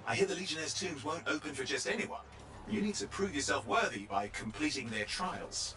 I hear the Legionnaires' tombs won't open for just anyone. You need to prove yourself worthy by completing their trials.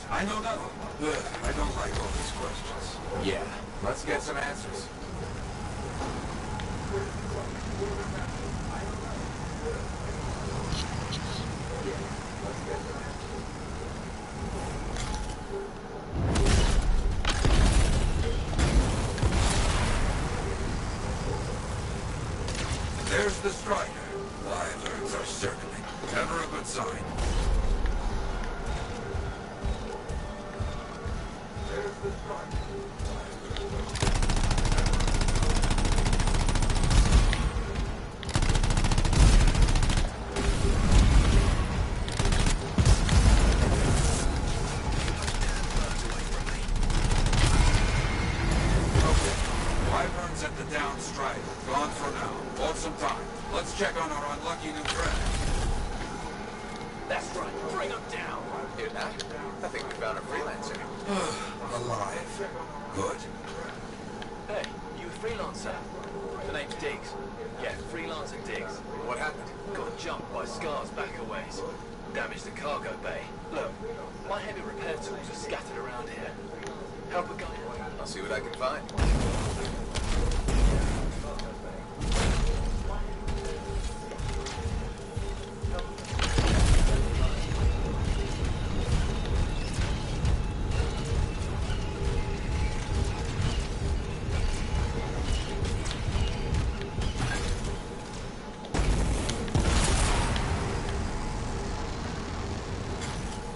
I know nothing. I don't like all these questions. Yeah, let's get some answers. There's the striker. Wyverns are circling. Never a good sign. There's the striker. Wyverns at the down striker. Gone for now. Bought some time. Let's check on our unlucky new friend. That's right. Bring him down. Here now. I think we found a freelancer. Alive. Good. Hey, you a freelancer? The name's Diggs. Yeah, freelancer Diggs. What happened? Got jumped by Scars back a ways. Damaged the cargo bay. Look, my heavy repair tools are scattered around here. Help a guy. I'll see what I can find.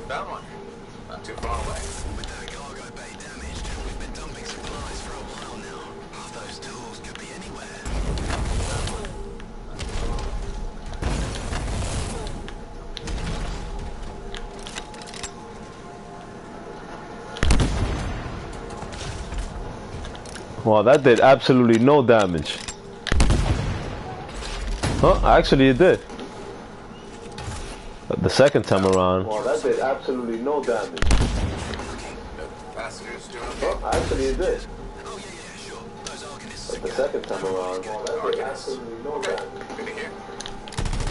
Found one. Not too far away. With the cargo bay damaged, we've been dumping supplies for a while now. Half those tools could be anywhere. Wow, that did absolutely no damage. Huh? Actually, it did. The second time around. Well, that did absolutely no damage. Passengers doing okay? Oh, actually it did. Oh, yeah, sure. Those organists. But the second time around, well, that did absolutely no Okay, damage. good to hear.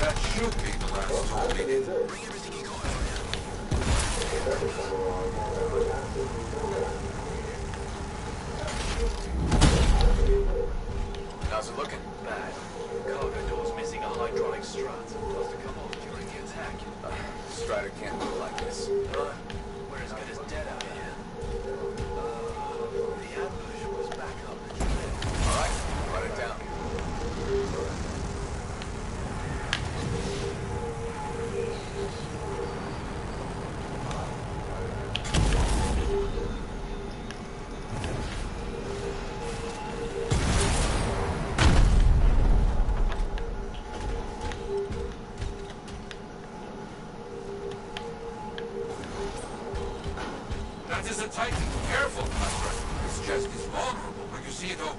That should be the last tool we Actually need. it did. Bring everything you got over here. The second time around, well, that did absolutely no damage. How's it looking? Bad. Cargo door's missing a hydraulic strut. Must have come off during the attack. Strider can't move like this. We're as good as dead out here. The ambush was back up the trail. All right, write it down. a Titan. Careful, Cuthbert. This chest is vulnerable when you see it open.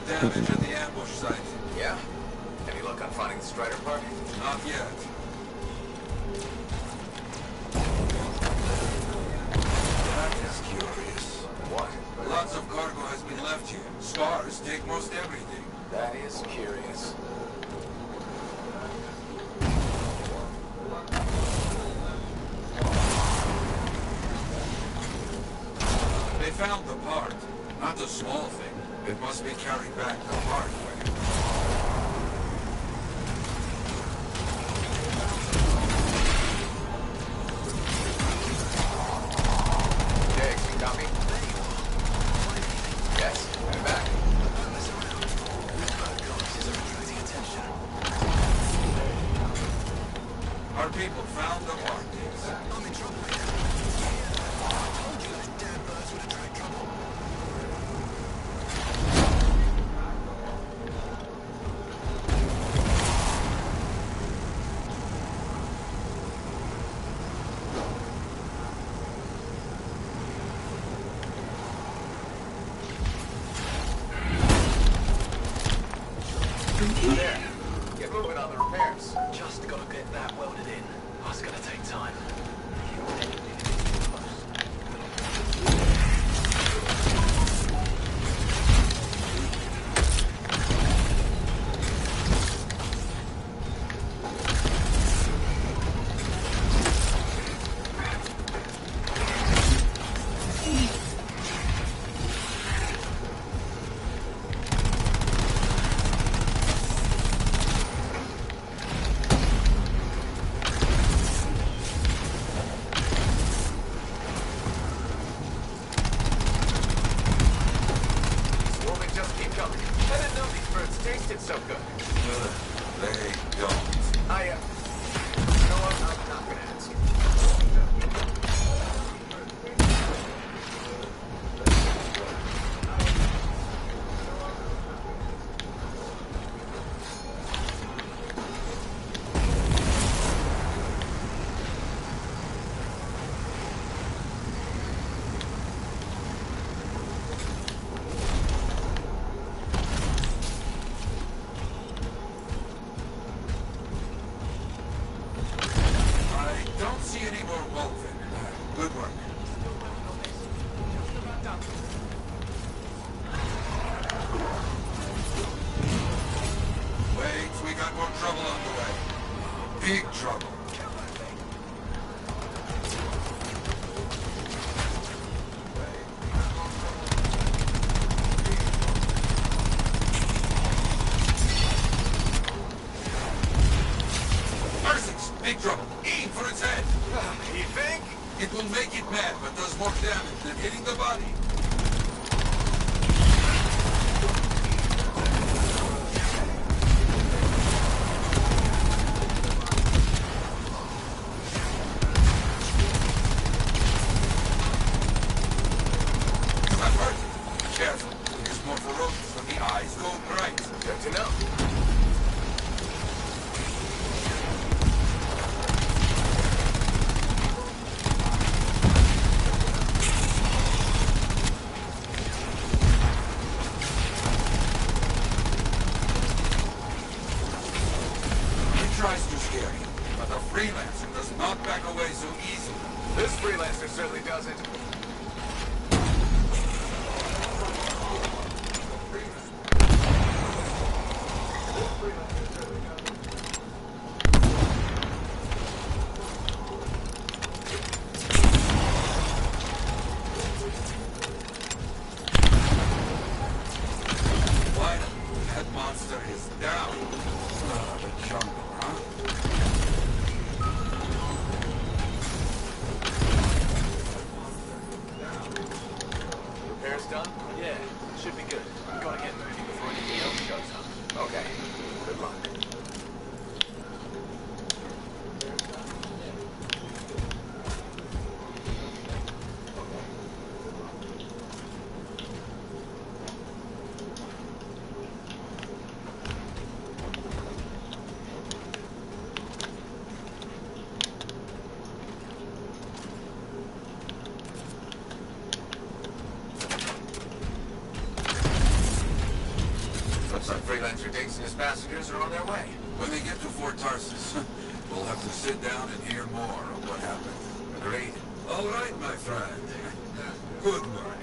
Damage at the ambush site. Yeah? Any luck on finding the Strider part? Not yet. That is curious. What? Lots of cargo has been left here. Scars take most everything. That is curious. They found the part. Not a small thing. It must be carried back the hard way. Diggs, you got me? Yes, I'm back. Our people found the part, Diggs. I'm in trouble here. I told you those damn birds would attract trouble. There. Get moving on the repairs. Just gotta get that welded in. That's gonna take time. Tasted so good. They don't. You know what? I'm not gonna ask. Good work. Wait, we got more trouble on the way. Big trouble. Big trouble. Aim for its head. You think? It will make it mad, but does more damage than hitting the body. That hurt. Careful. It's more ferocious when the eyes go bright. Good to know. tries to scare you, but a freelancer does not back away so easily. This freelancer certainly doesn't. That monster is down. The jungle, huh? Repairs done? Yeah, should be good. Gotta get moving before anything else shows up. Okay. Good luck. Looks like Freelancer Diggs and his passengers are on their way. When they get to Fort Tarsus, we'll have to sit down and hear more of what happened. Agreed. All right, my friend. Good work.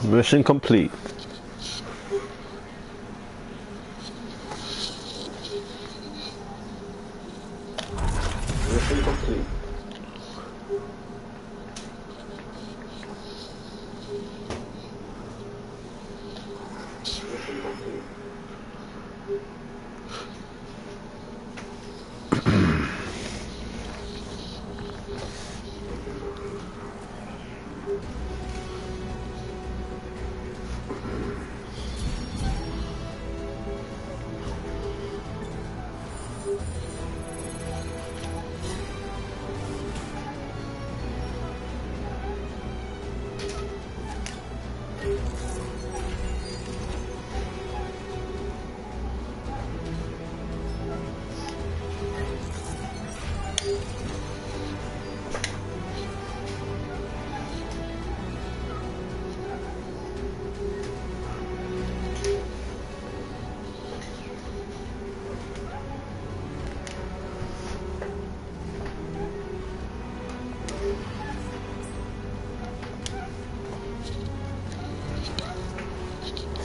Mission complete. Mission complete. Mission complete.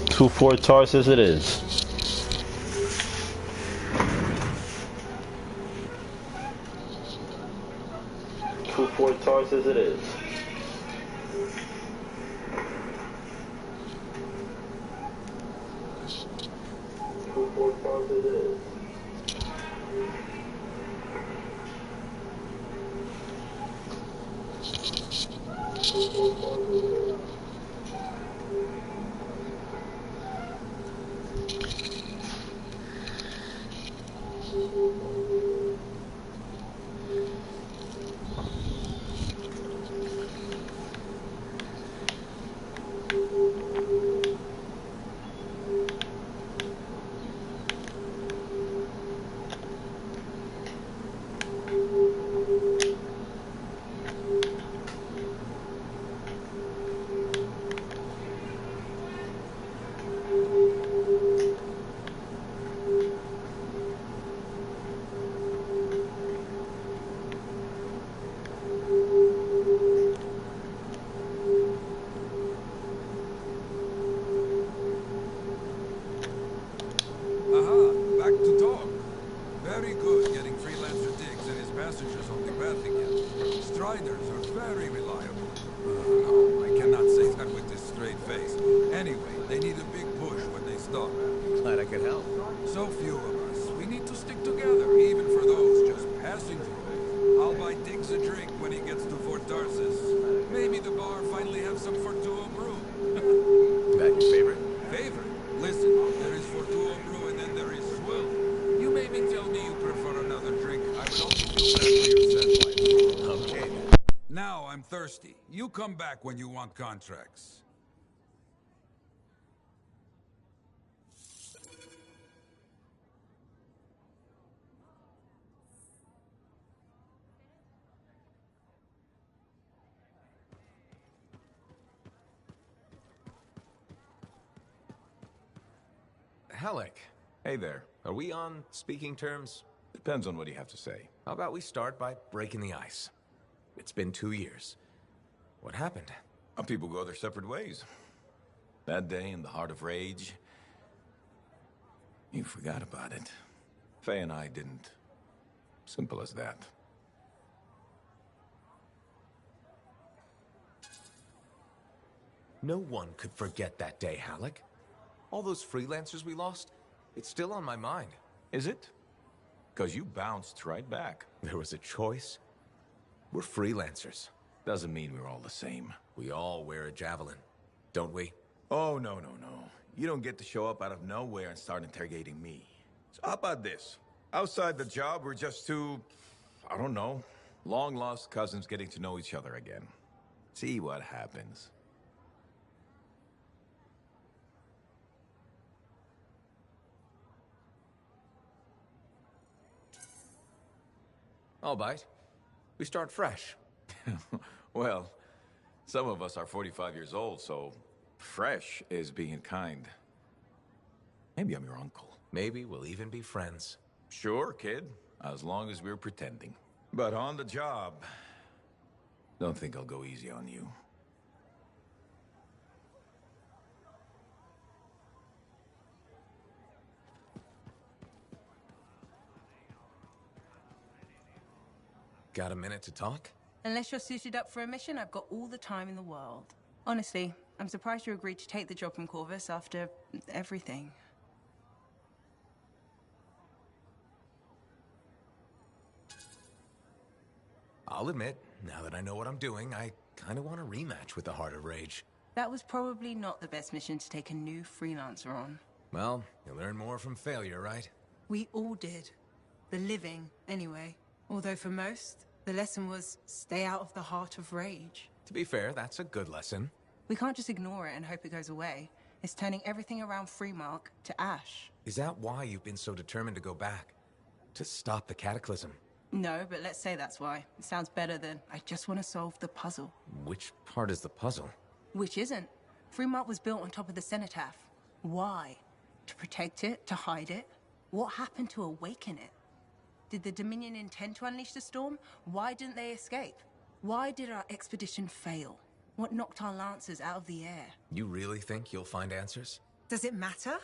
2 Fort Tarsus it is. To Fort Tarsus it is. To Fort Tarsus it is. To Fort Tarsus it is. Back to talk. Very good getting Freelancer Diggs and his passengers on the path again. Striders are very reliable. No, I cannot say that with this straight face. Anyway, they need a big push when they stop. Glad I could help. So few of us. We need to stick together, even for those just passing through. I'll buy Diggs a drink when he gets to Fort Tarsus. Maybe the bar finally have some Fortuo brew. That your favorite? Favorite? Listen, there is Fortuo brew and then there is Swill. You maybe tell me you prefer another drink. I would only feel bad for your set life. Okay then. Now I'm thirsty. You come back when you want contracts. Halleck. Hey there. Are we on speaking terms? Depends on what you have to say. How about we start by breaking the ice? It's been 2 years. What happened? People go their separate ways. That day in the heart of rage, you forgot about it. Faye and I didn't. Simple as that. No one could forget that day, Halleck. All those freelancers we lost, it's still on my mind. Is it? Because you bounced right back. There was a choice. We're freelancers. Doesn't mean we're all the same. We all wear a javelin, don't we? Oh, no. You don't get to show up out of nowhere and start interrogating me. So how about this? Outside the job, we're just two, I don't know, long-lost cousins getting to know each other again. See what happens. I'll bite. We start fresh. Well, some of us are 45 years old, so fresh is being kind. Maybe I'm your uncle. Maybe we'll even be friends. Sure, kid, as long as we're pretending. But on the job, don't think I'll go easy on you. Got a minute to talk? Unless you're suited up for a mission, I've got all the time in the world. Honestly, I'm surprised you agreed to take the job from Corvus after everything. I'll admit, now that I know what I'm doing, I kind of want a rematch with the Heart of Rage. That was probably not the best mission to take a new freelancer on. Well, you learn more from failure, right? We all did. The living, anyway. Although for most, the lesson was stay out of the Heart of Rage. To be fair, that's a good lesson. We can't just ignore it and hope it goes away. It's turning everything around Freemark to ash. Is that why you've been so determined to go back? To stop the Cataclysm? No, but let's say that's why. It sounds better than, I just want to solve the puzzle. Which part is the puzzle? Which isn't. Freemark was built on top of the Cenotaph. Why? To protect it? To hide it? What happened to awaken it? Did the Dominion intend to unleash the storm? Why didn't they escape? Why did our expedition fail? What knocked our lancers out of the air? You really think you'll find answers? Does it matter?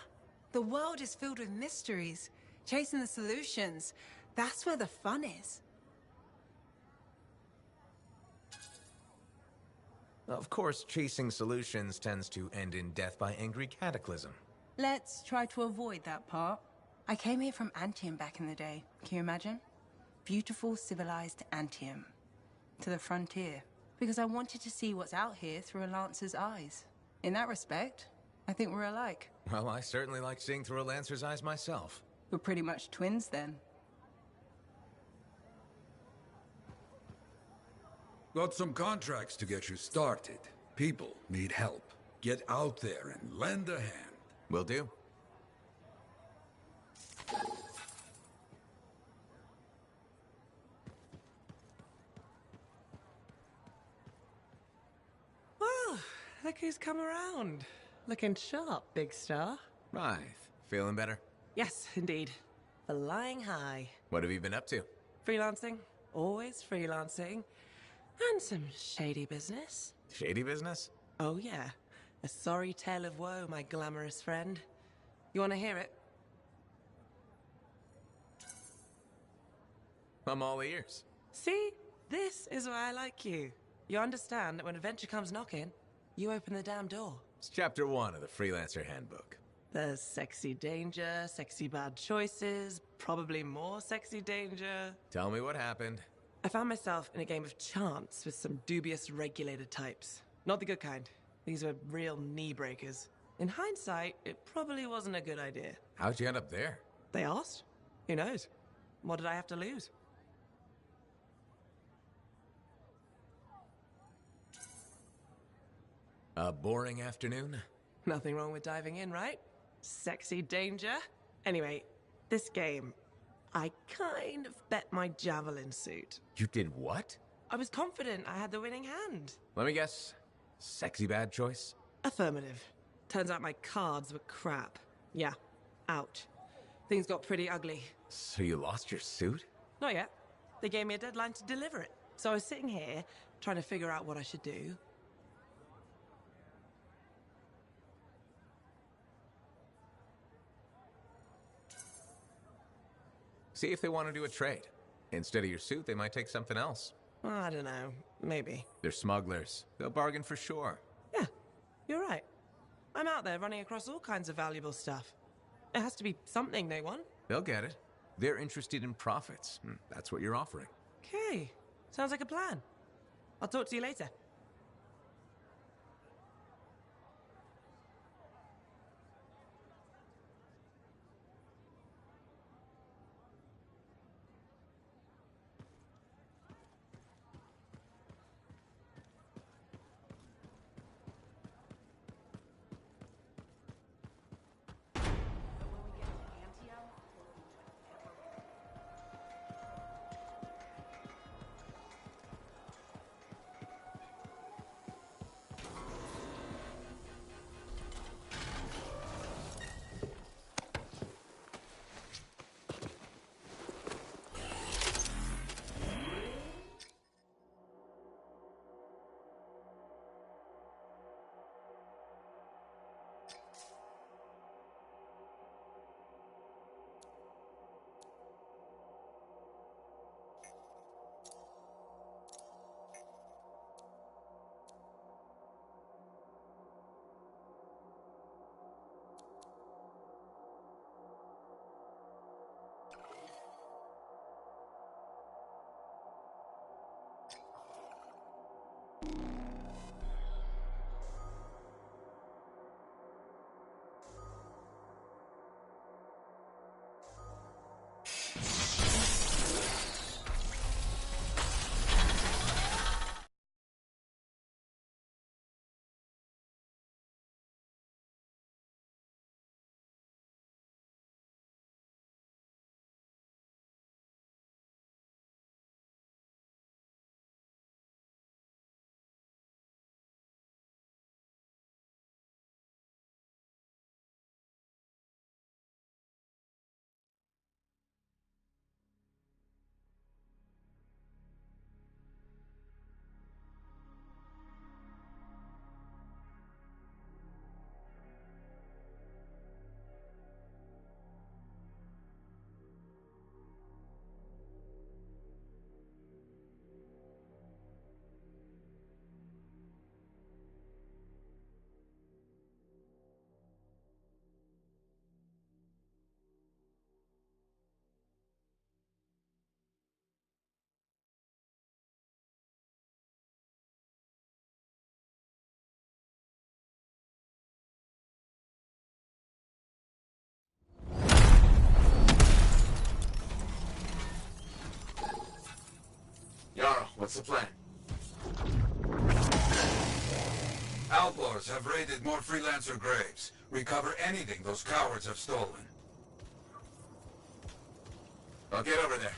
The world is filled with mysteries. Chasing the solutions, that's where the fun is. Of course, chasing solutions tends to end in death by angry cataclysm. Let's try to avoid that part. I came here from Anthem back in the day. Can you imagine? Beautiful, civilized Anthem. To the frontier. Because I wanted to see what's out here through a Lancer's eyes. In that respect, I think we're alike. Well, I certainly like seeing through a Lancer's eyes myself. We're pretty much twins then. Got some contracts to get you started. People need help. Get out there and lend a hand. Will do. Well, look who's come around. Looking sharp, big star. Right. Feeling better? Yes, indeed. Flying high. What have you been up to? Freelancing. Always freelancing. And some shady business. Shady business? Oh, yeah. A sorry tale of woe, my glamorous friend. You want to hear it? I'm all ears. See? This is why I like you. You understand that when adventure comes knocking, you open the damn door. It's chapter 1 of the Freelancer Handbook. There's sexy danger, sexy bad choices, probably more sexy danger. Tell me what happened. I found myself in a game of chance with some dubious regulated types. Not the good kind. These were real knee breakers. In hindsight, it probably wasn't a good idea. How'd you end up there? They asked. Who knows? What did I have to lose? A boring afternoon? Nothing wrong with diving in, right? Sexy danger. Anyway, this game, I kind of bet my javelin suit. You did what? I was confident I had the winning hand. Let me guess. Sexy bad choice? Affirmative. Turns out my cards were crap. Yeah, out. Things got pretty ugly. So you lost your suit? Not yet. They gave me a deadline to deliver it. So I was sitting here, trying to figure out what I should do. See if they want to do a trade. Instead of your suit, they might take something else. I don't know. Maybe. They're smugglers. They'll bargain for sure. Yeah, you're right. I'm out there running across all kinds of valuable stuff. It has to be something they want. They'll get it. They're interested in profits. That's what you're offering. Okay. Sounds like a plan. I'll talk to you later. What's the plan? Outlaws have raided more freelancer graves. Recover anything those cowards have stolen. I'll get over there.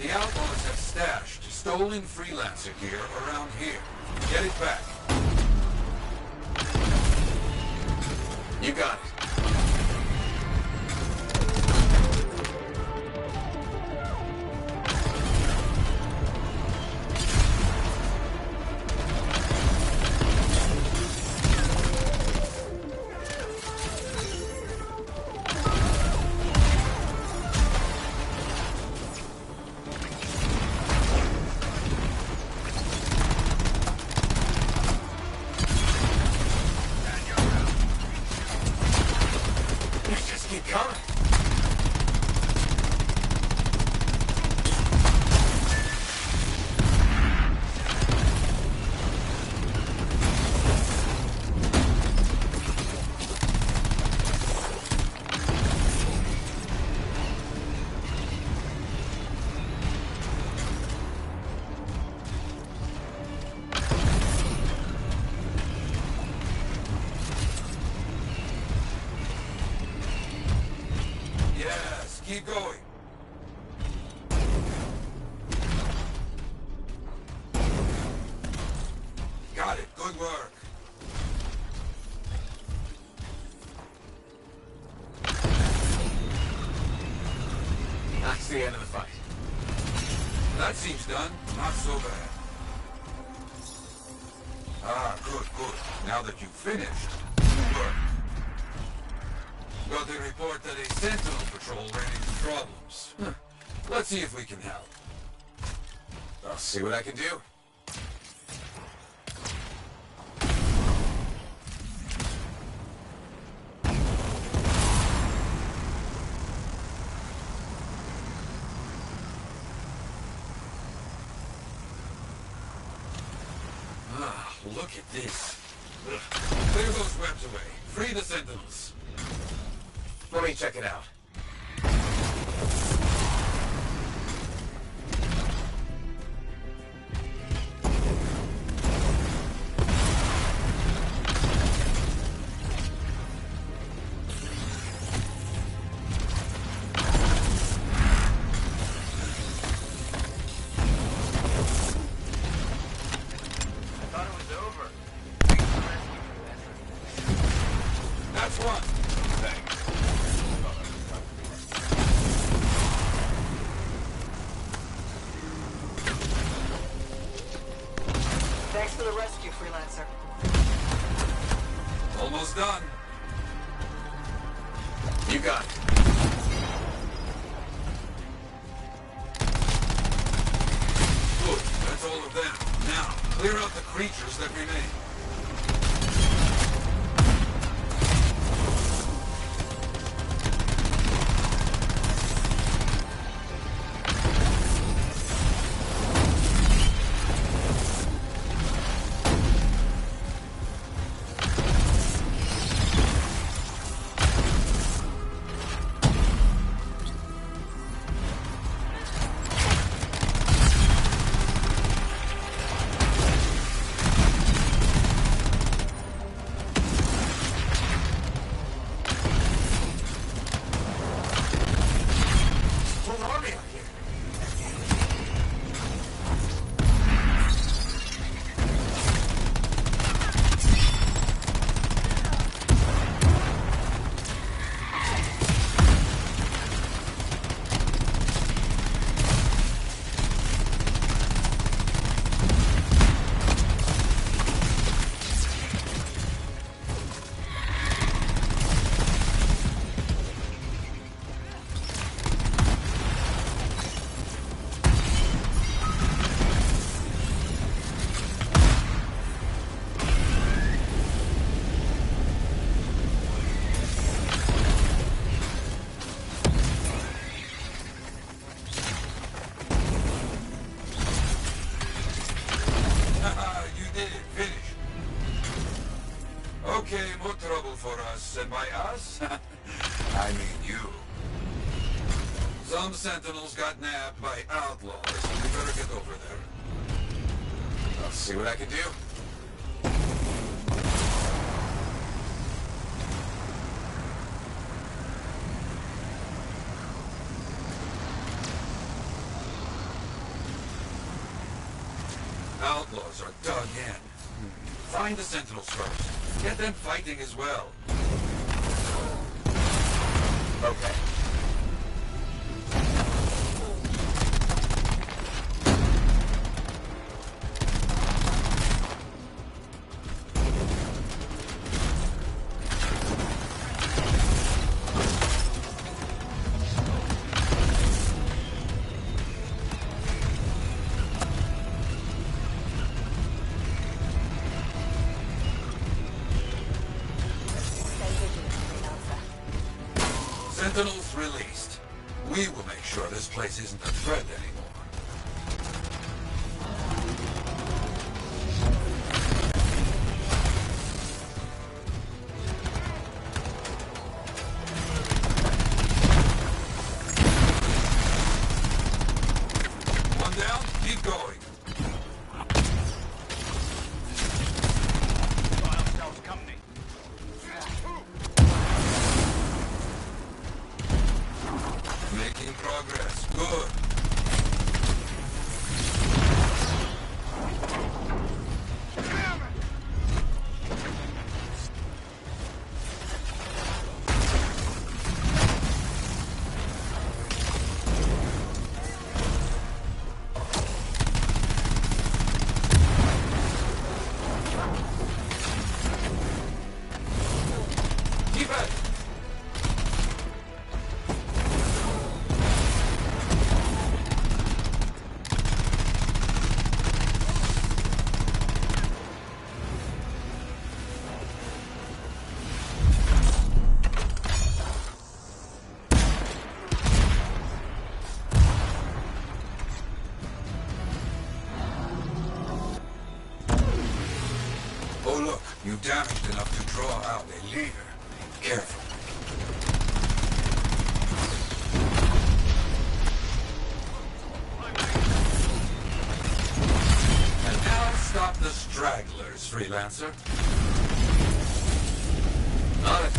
The Outlaws have stashed stolen freelancer gear around here. Get it back. You got it. keep going. Got it. Good work. That's the end of the fight. That seems done. Not so bad. Ah, good, good. Now that you've finished, good work. Got a report that a Sentinel patrol ran into problems. Let's see if we can help. I'll see what I can do. Ah, look at this. Clear those webs away. Free the Sentinels. Let me check it out. That's one. Thanks for the rescue, Freelancer. Almost done. You got it. Good. That's all of them. Now, clear out the creatures that remain. Okay, more trouble for us. And by us, I mean you. Some Sentinels got nabbed by outlaws. We better get over there. I'll see what I can do. Outlaws are dug in. Find the Sentinels first. Get them fighting as well. Okay. Sentinels released. We will make sure this place isn't a threat anymore. One down, keep going. Oh look, you damaged enough to draw out a leader. Careful. And now stop the stragglers, freelancer. On it.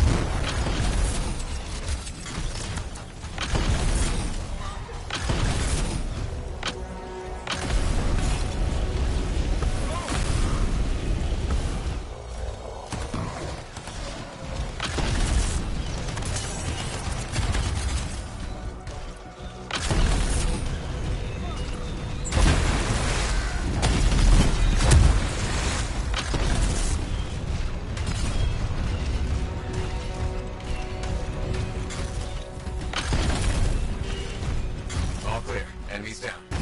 All clear. Enemies down. And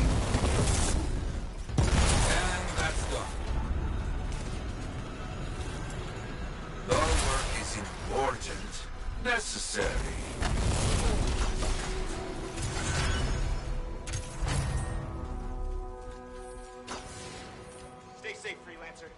that's done. The work is important, necessary. Stay safe, freelancer.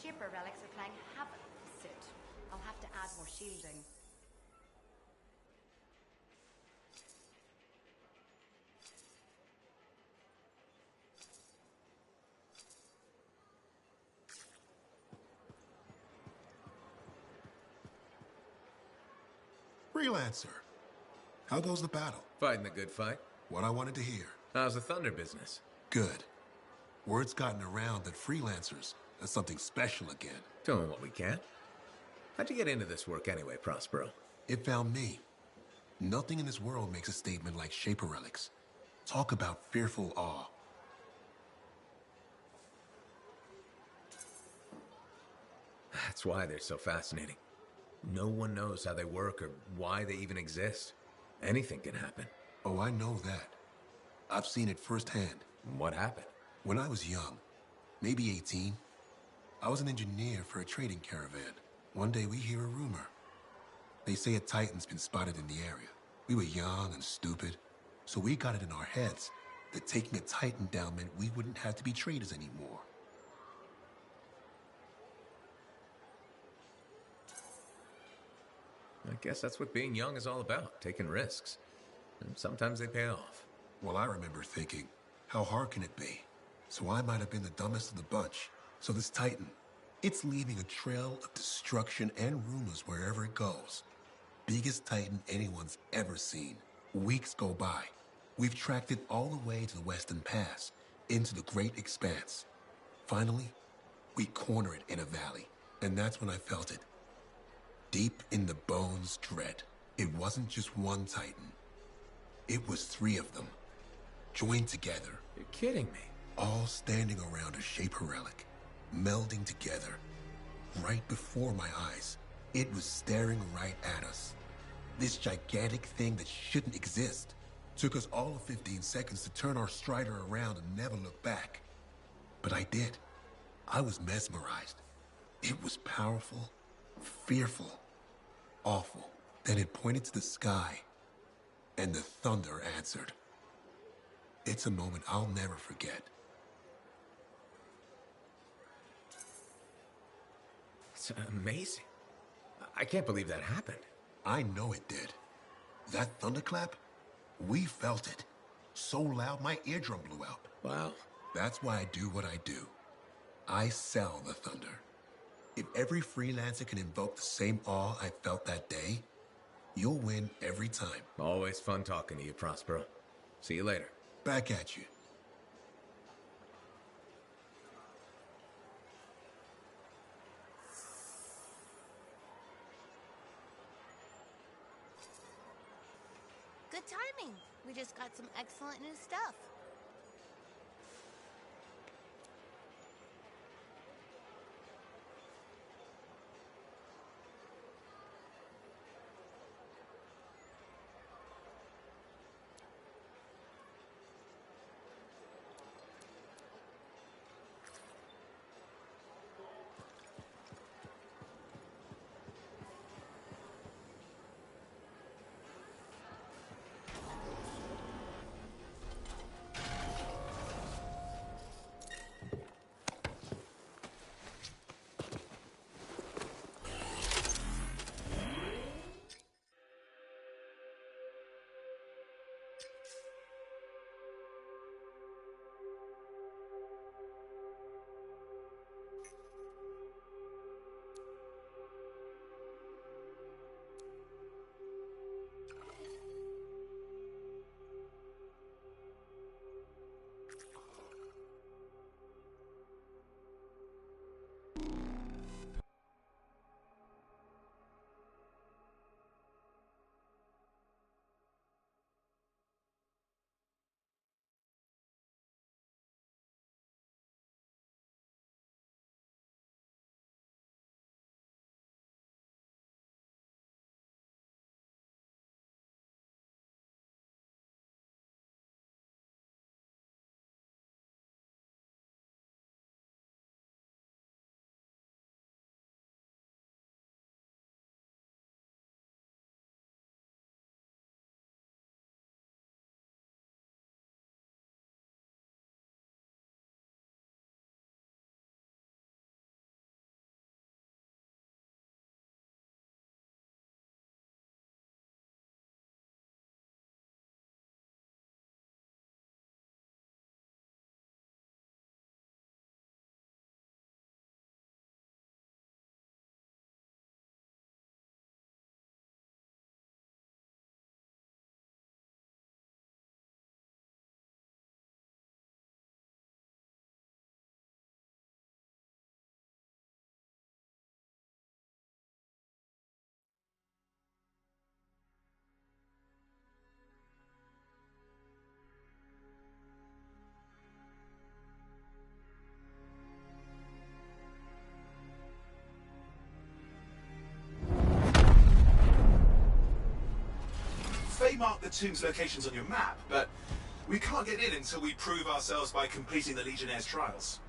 shipper relics are playing havoc with the suit. I'll have to add more shielding. Freelancer. How goes the battle? Fighting the good fight. What I wanted to hear. How's the Thunder business? Good. Word's gotten around that freelancers are something special again. Doing what we can. How'd you get into this work anyway, Prospero? It found me. Nothing in this world makes a statement like Shaper relics. Talk about fearful awe. That's why they're so fascinating. No one knows how they work or why they even exist. Anything can happen. Oh, I know that. I've seen it firsthand. What happened? When I was young, maybe 18, I was an engineer for a trading caravan. One day we hear a rumor. They say a Titan's been spotted in the area. We were young and stupid, so we got it in our heads that taking a Titan down meant we wouldn't have to be traders anymore. I guess that's what being young is all about, taking risks. And sometimes they pay off. Well, I remember thinking, how hard can it be? So I might have been the dumbest of the bunch. So this Titan, it's leaving a trail of destruction and rumors wherever it goes. Biggest Titan anyone's ever seen. Weeks go by. We've tracked it all the way to the Western Pass, into the Great Expanse. Finally, we corner it in a valley, and that's when I felt it. Deep in the bones dread. It wasn't just one Titan. It was 3 of them, joined together. You're kidding me. All standing around a Shaper relic, melding together. Right before my eyes, it was staring right at us. This gigantic thing that shouldn't exist. Took us all of 15 seconds to turn our Strider around and never look back. But I did. I was mesmerized. It was powerful, fearful, awful. Then it pointed to the sky, and the thunder answered. It's a moment I'll never forget. It's amazing. I can't believe that happened. I know it did. That thunderclap, we felt it. So loud my eardrum blew out. Wow. That's why I do what I do. I sell the thunder. If every freelancer can invoke the same awe I felt that day, you'll win every time. Always fun talking to you, Prospero. See you later. Back at you. Good timing. We just got some excellent new stuff. may mark the tomb's locations on your map, but we can't get in until we prove ourselves by completing the Legionnaire's trials.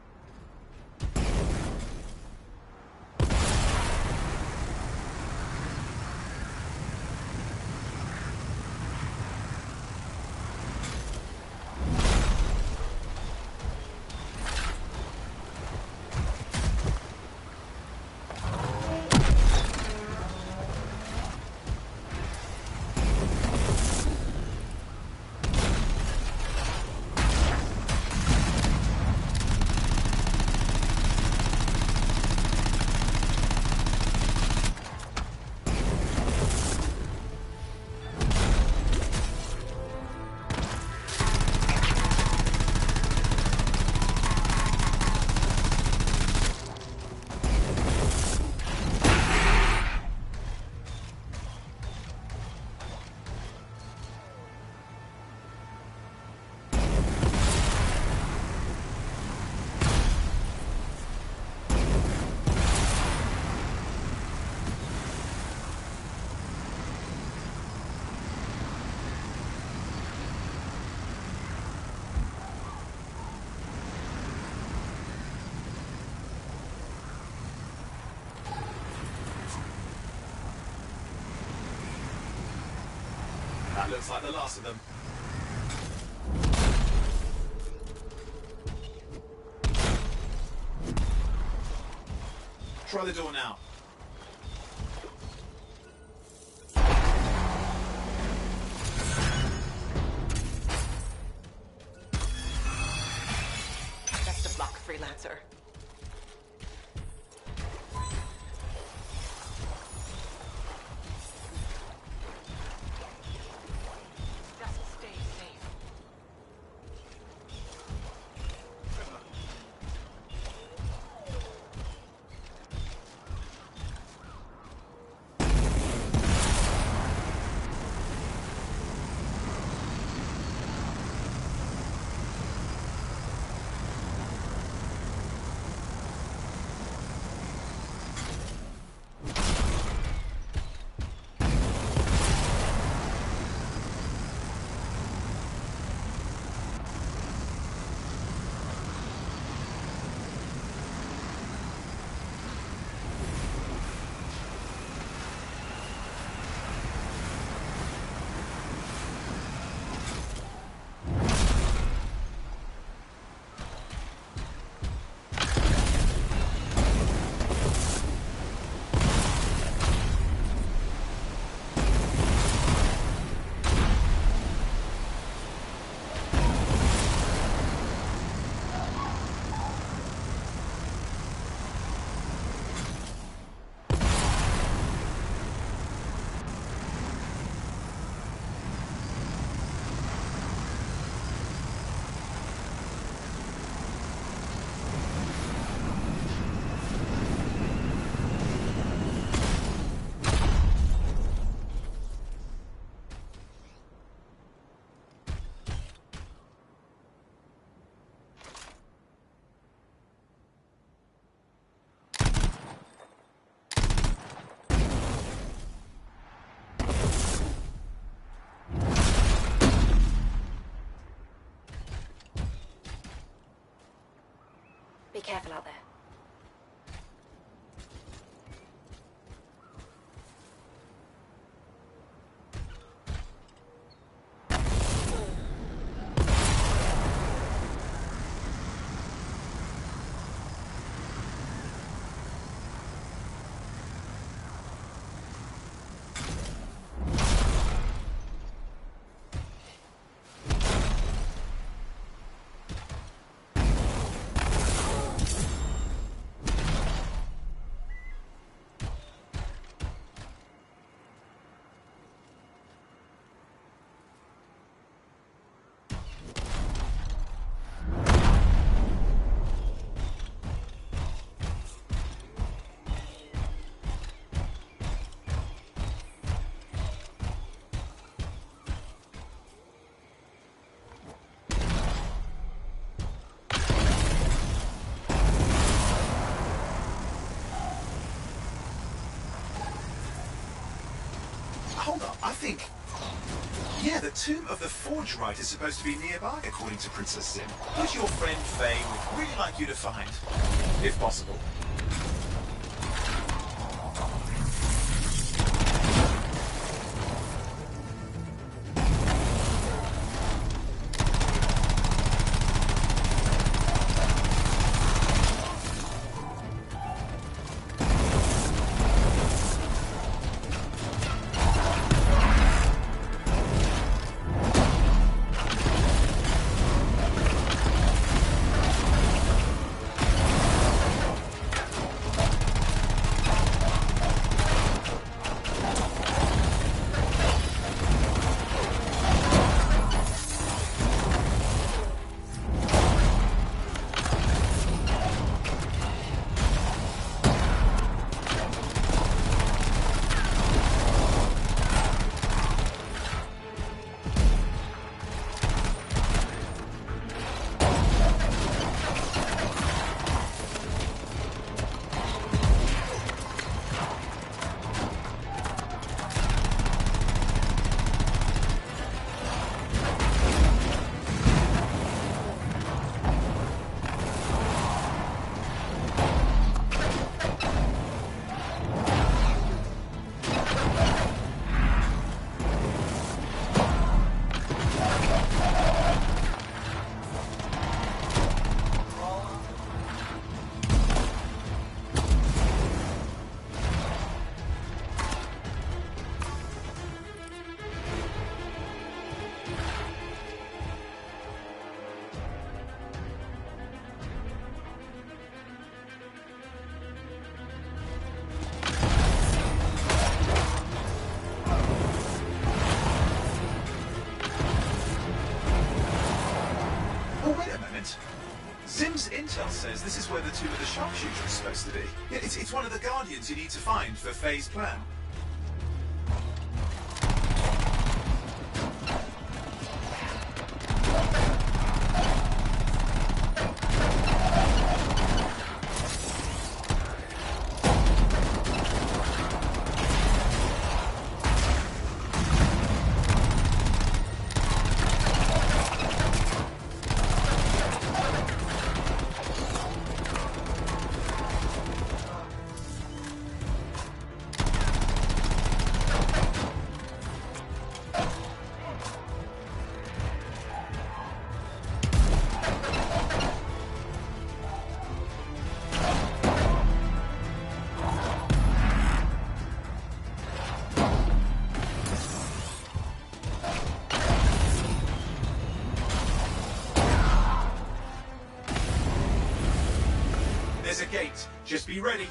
That looks like the last of them. Try the door now. Best of luck, Freelancer. Yeah, the tomb of the Forge Rite is supposed to be nearby, according to Princess Sim, which your friend Faye would really like you to find, if possible. Zim's intel says this is where the tomb of the sharpshooter is supposed to be. Yeah, it's one of the Guardians you need to find for Faye's plan. There's a gate. Just be ready.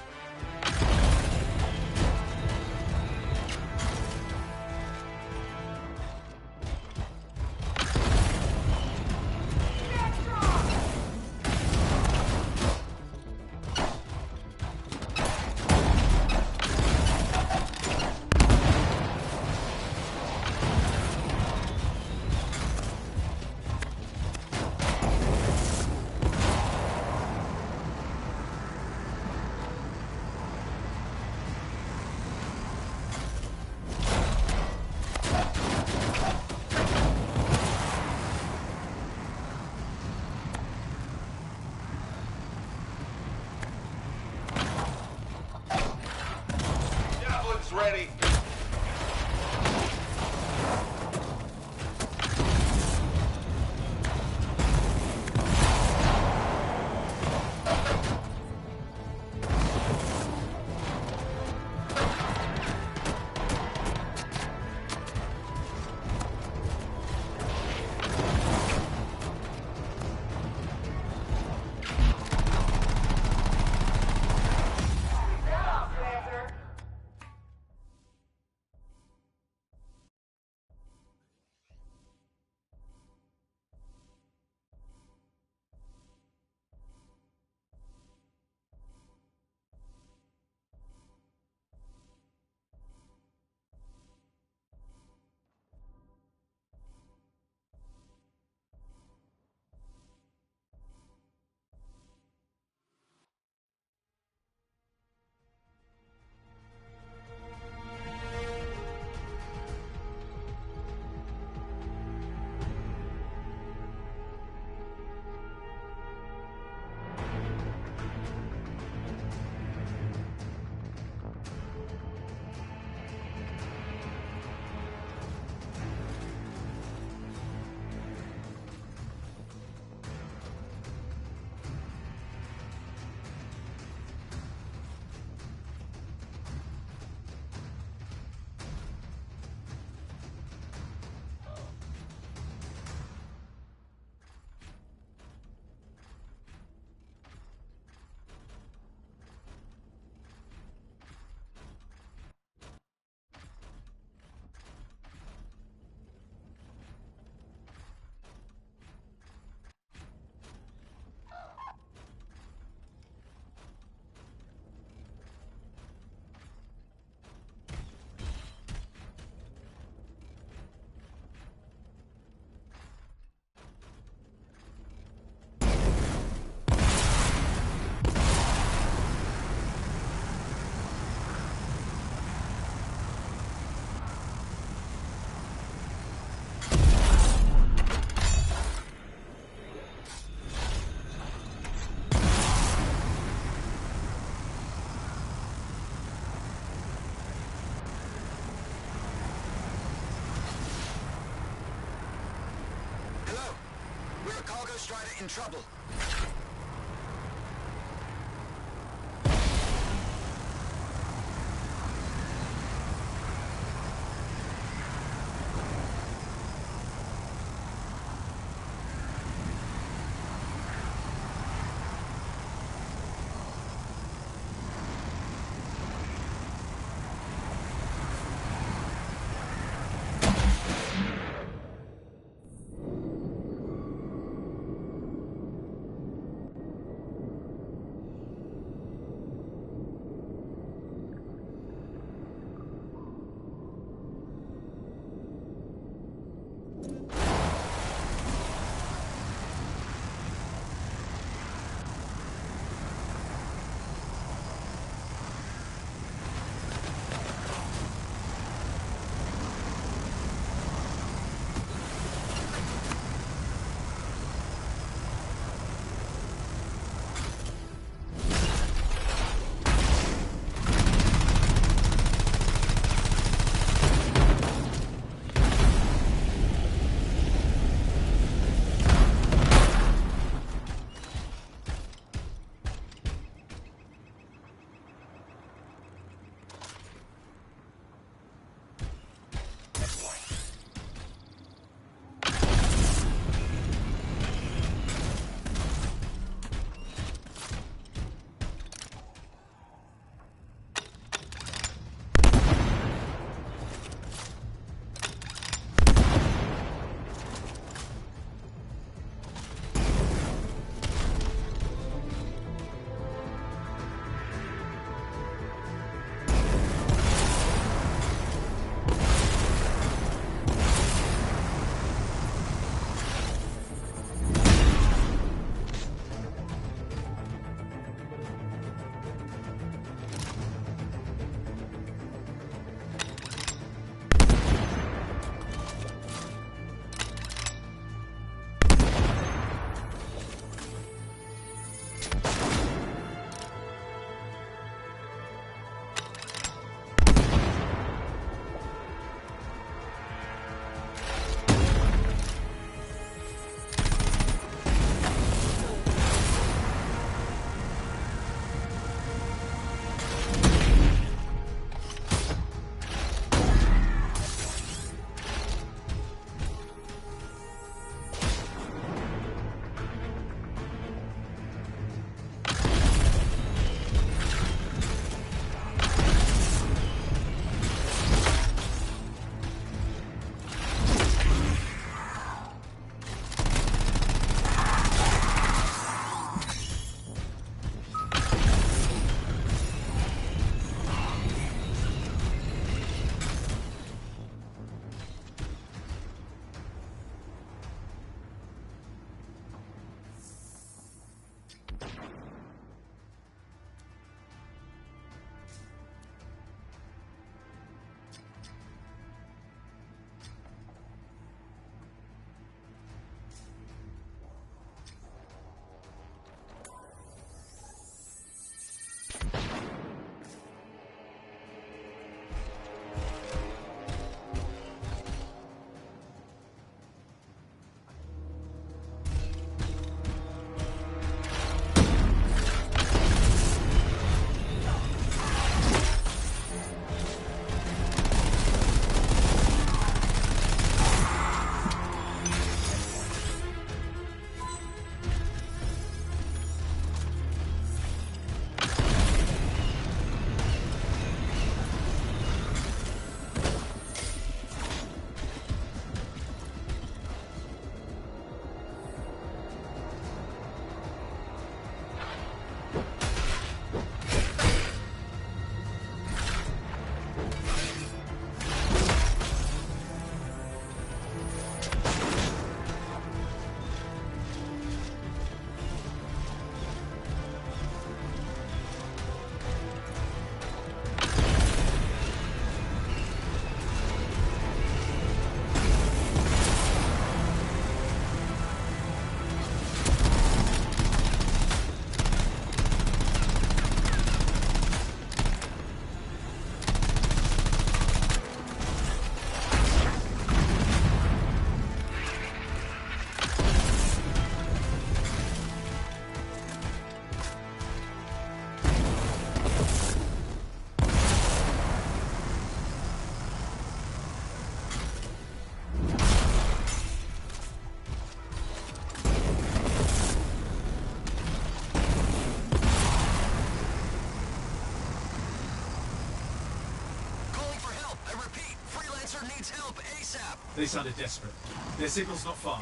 Strider in trouble. They sounded desperate. Their signal's not far.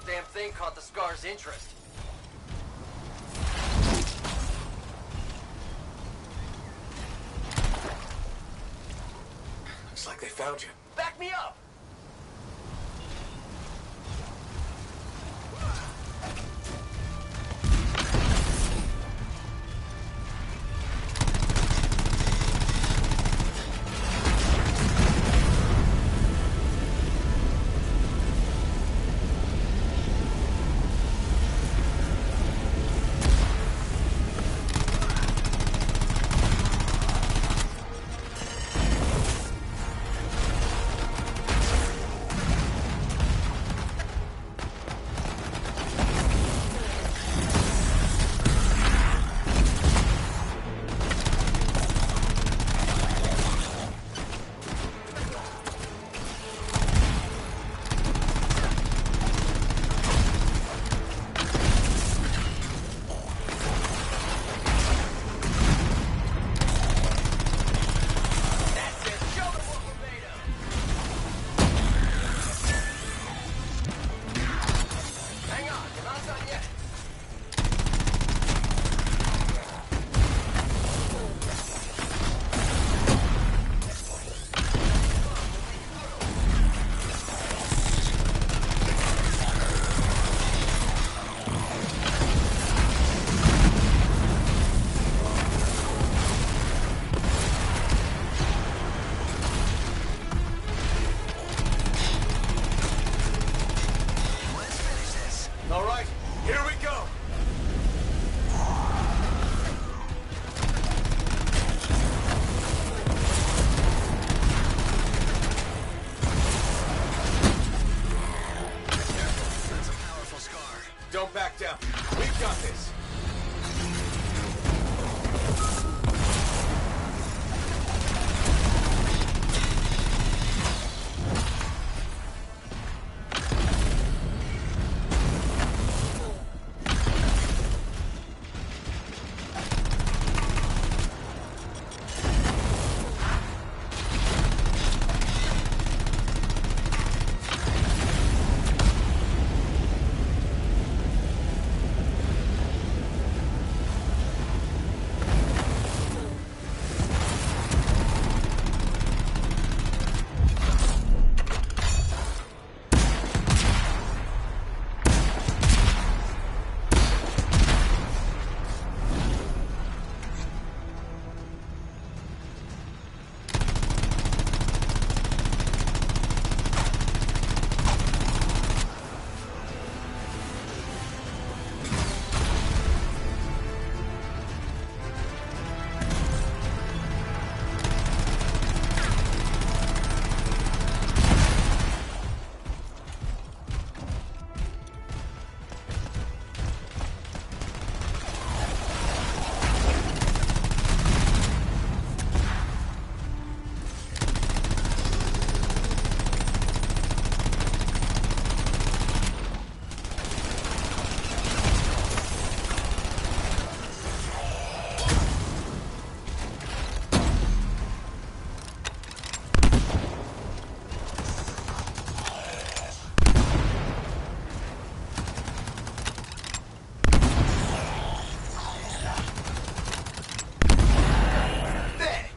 Damn thing caught the Scar's interest. Looks like they found you. Back me up! Don't back down. We've got this.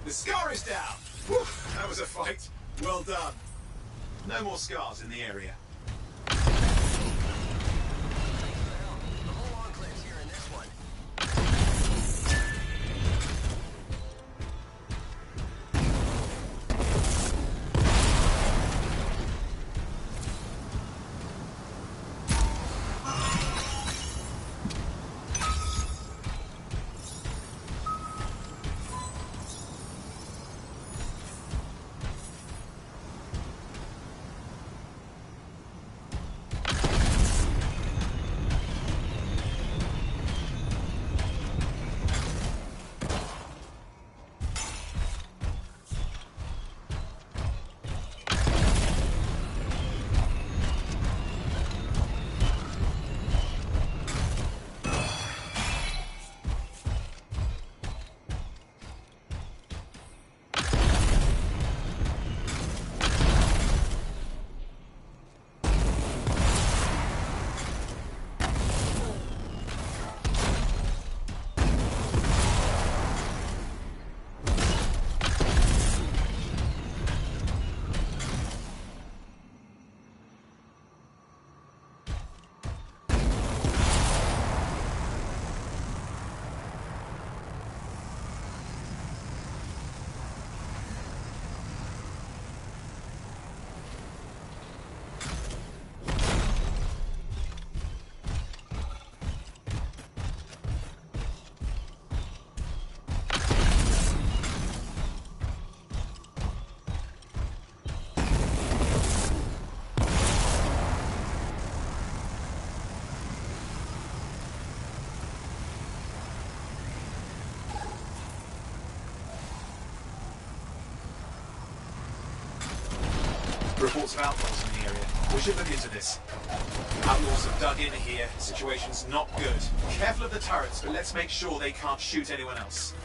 The Scar is down! Whew, that was a fight. Well done. No more Scars in the area. Reports of outlaws in the area. We should look into this. Outlaws have dug in here. Situation's not good. Careful of the turrets, but let's make sure they can't shoot anyone else.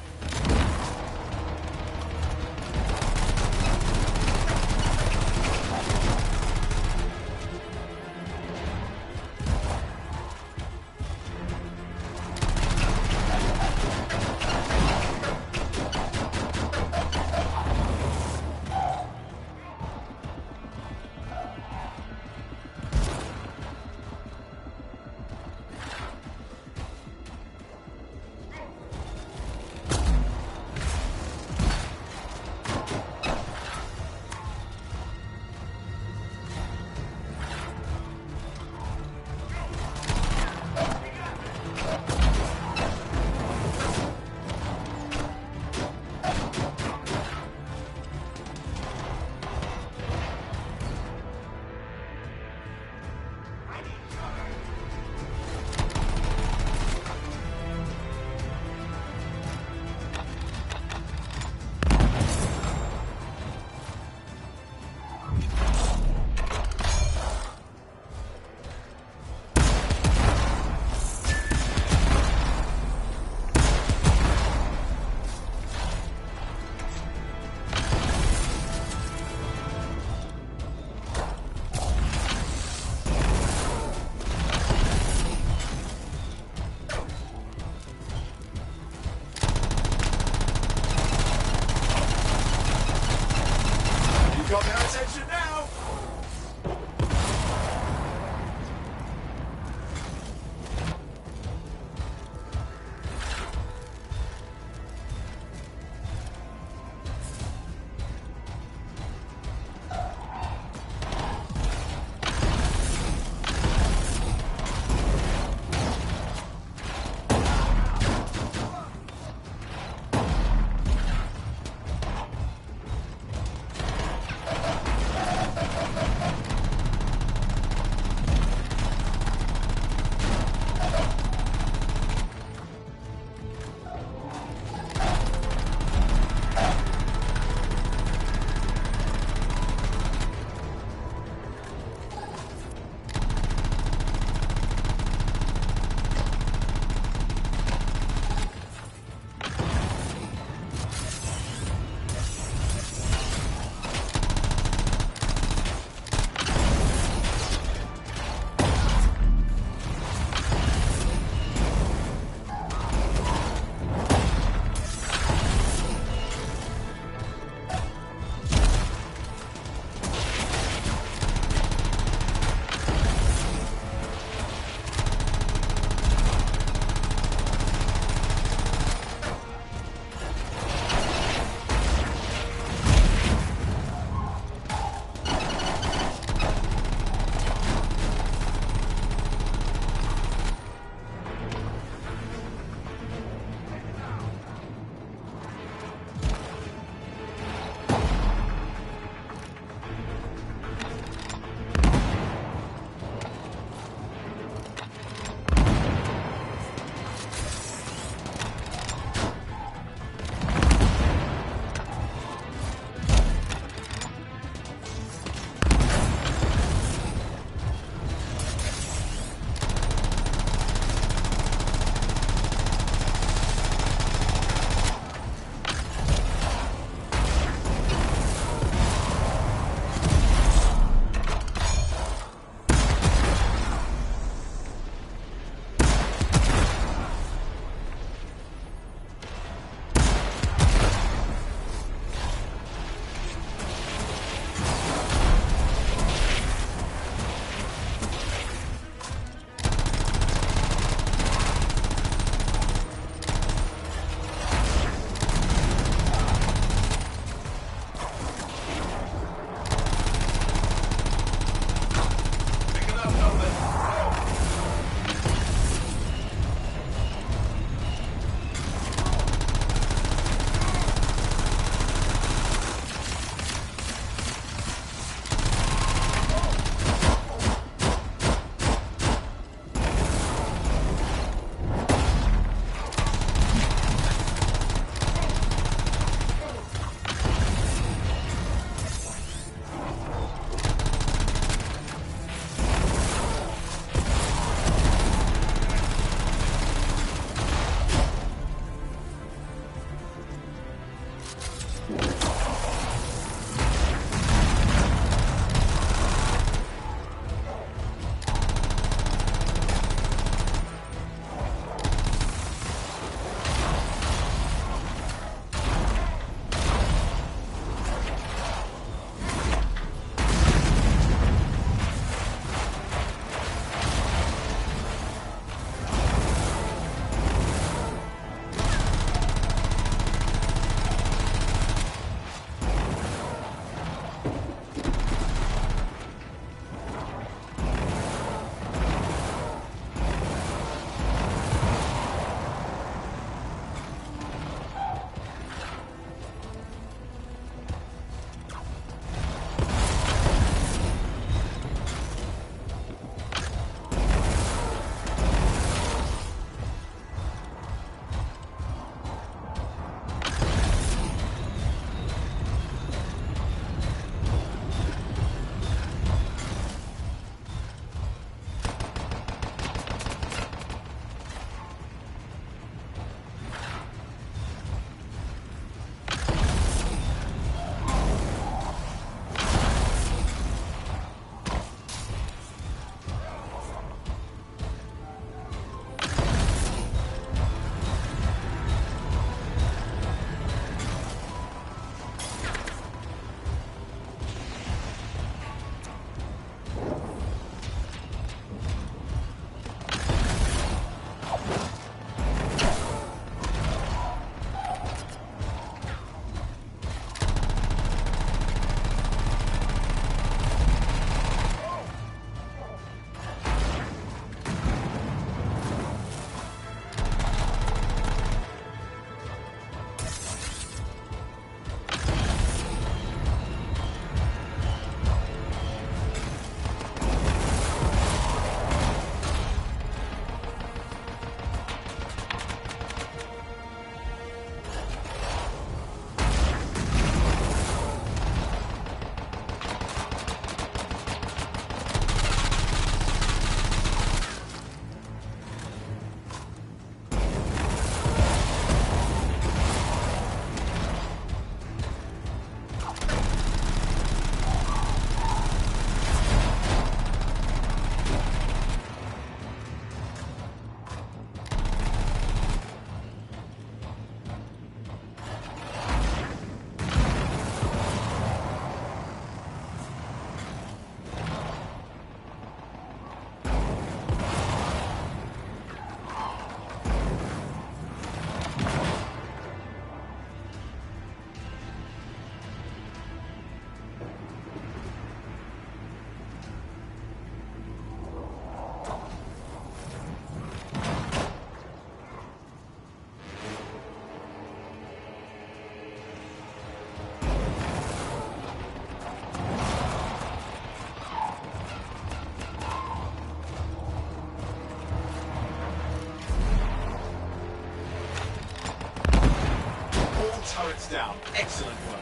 turrets down. Excellent work.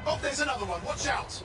Oh, there's another one. Watch out!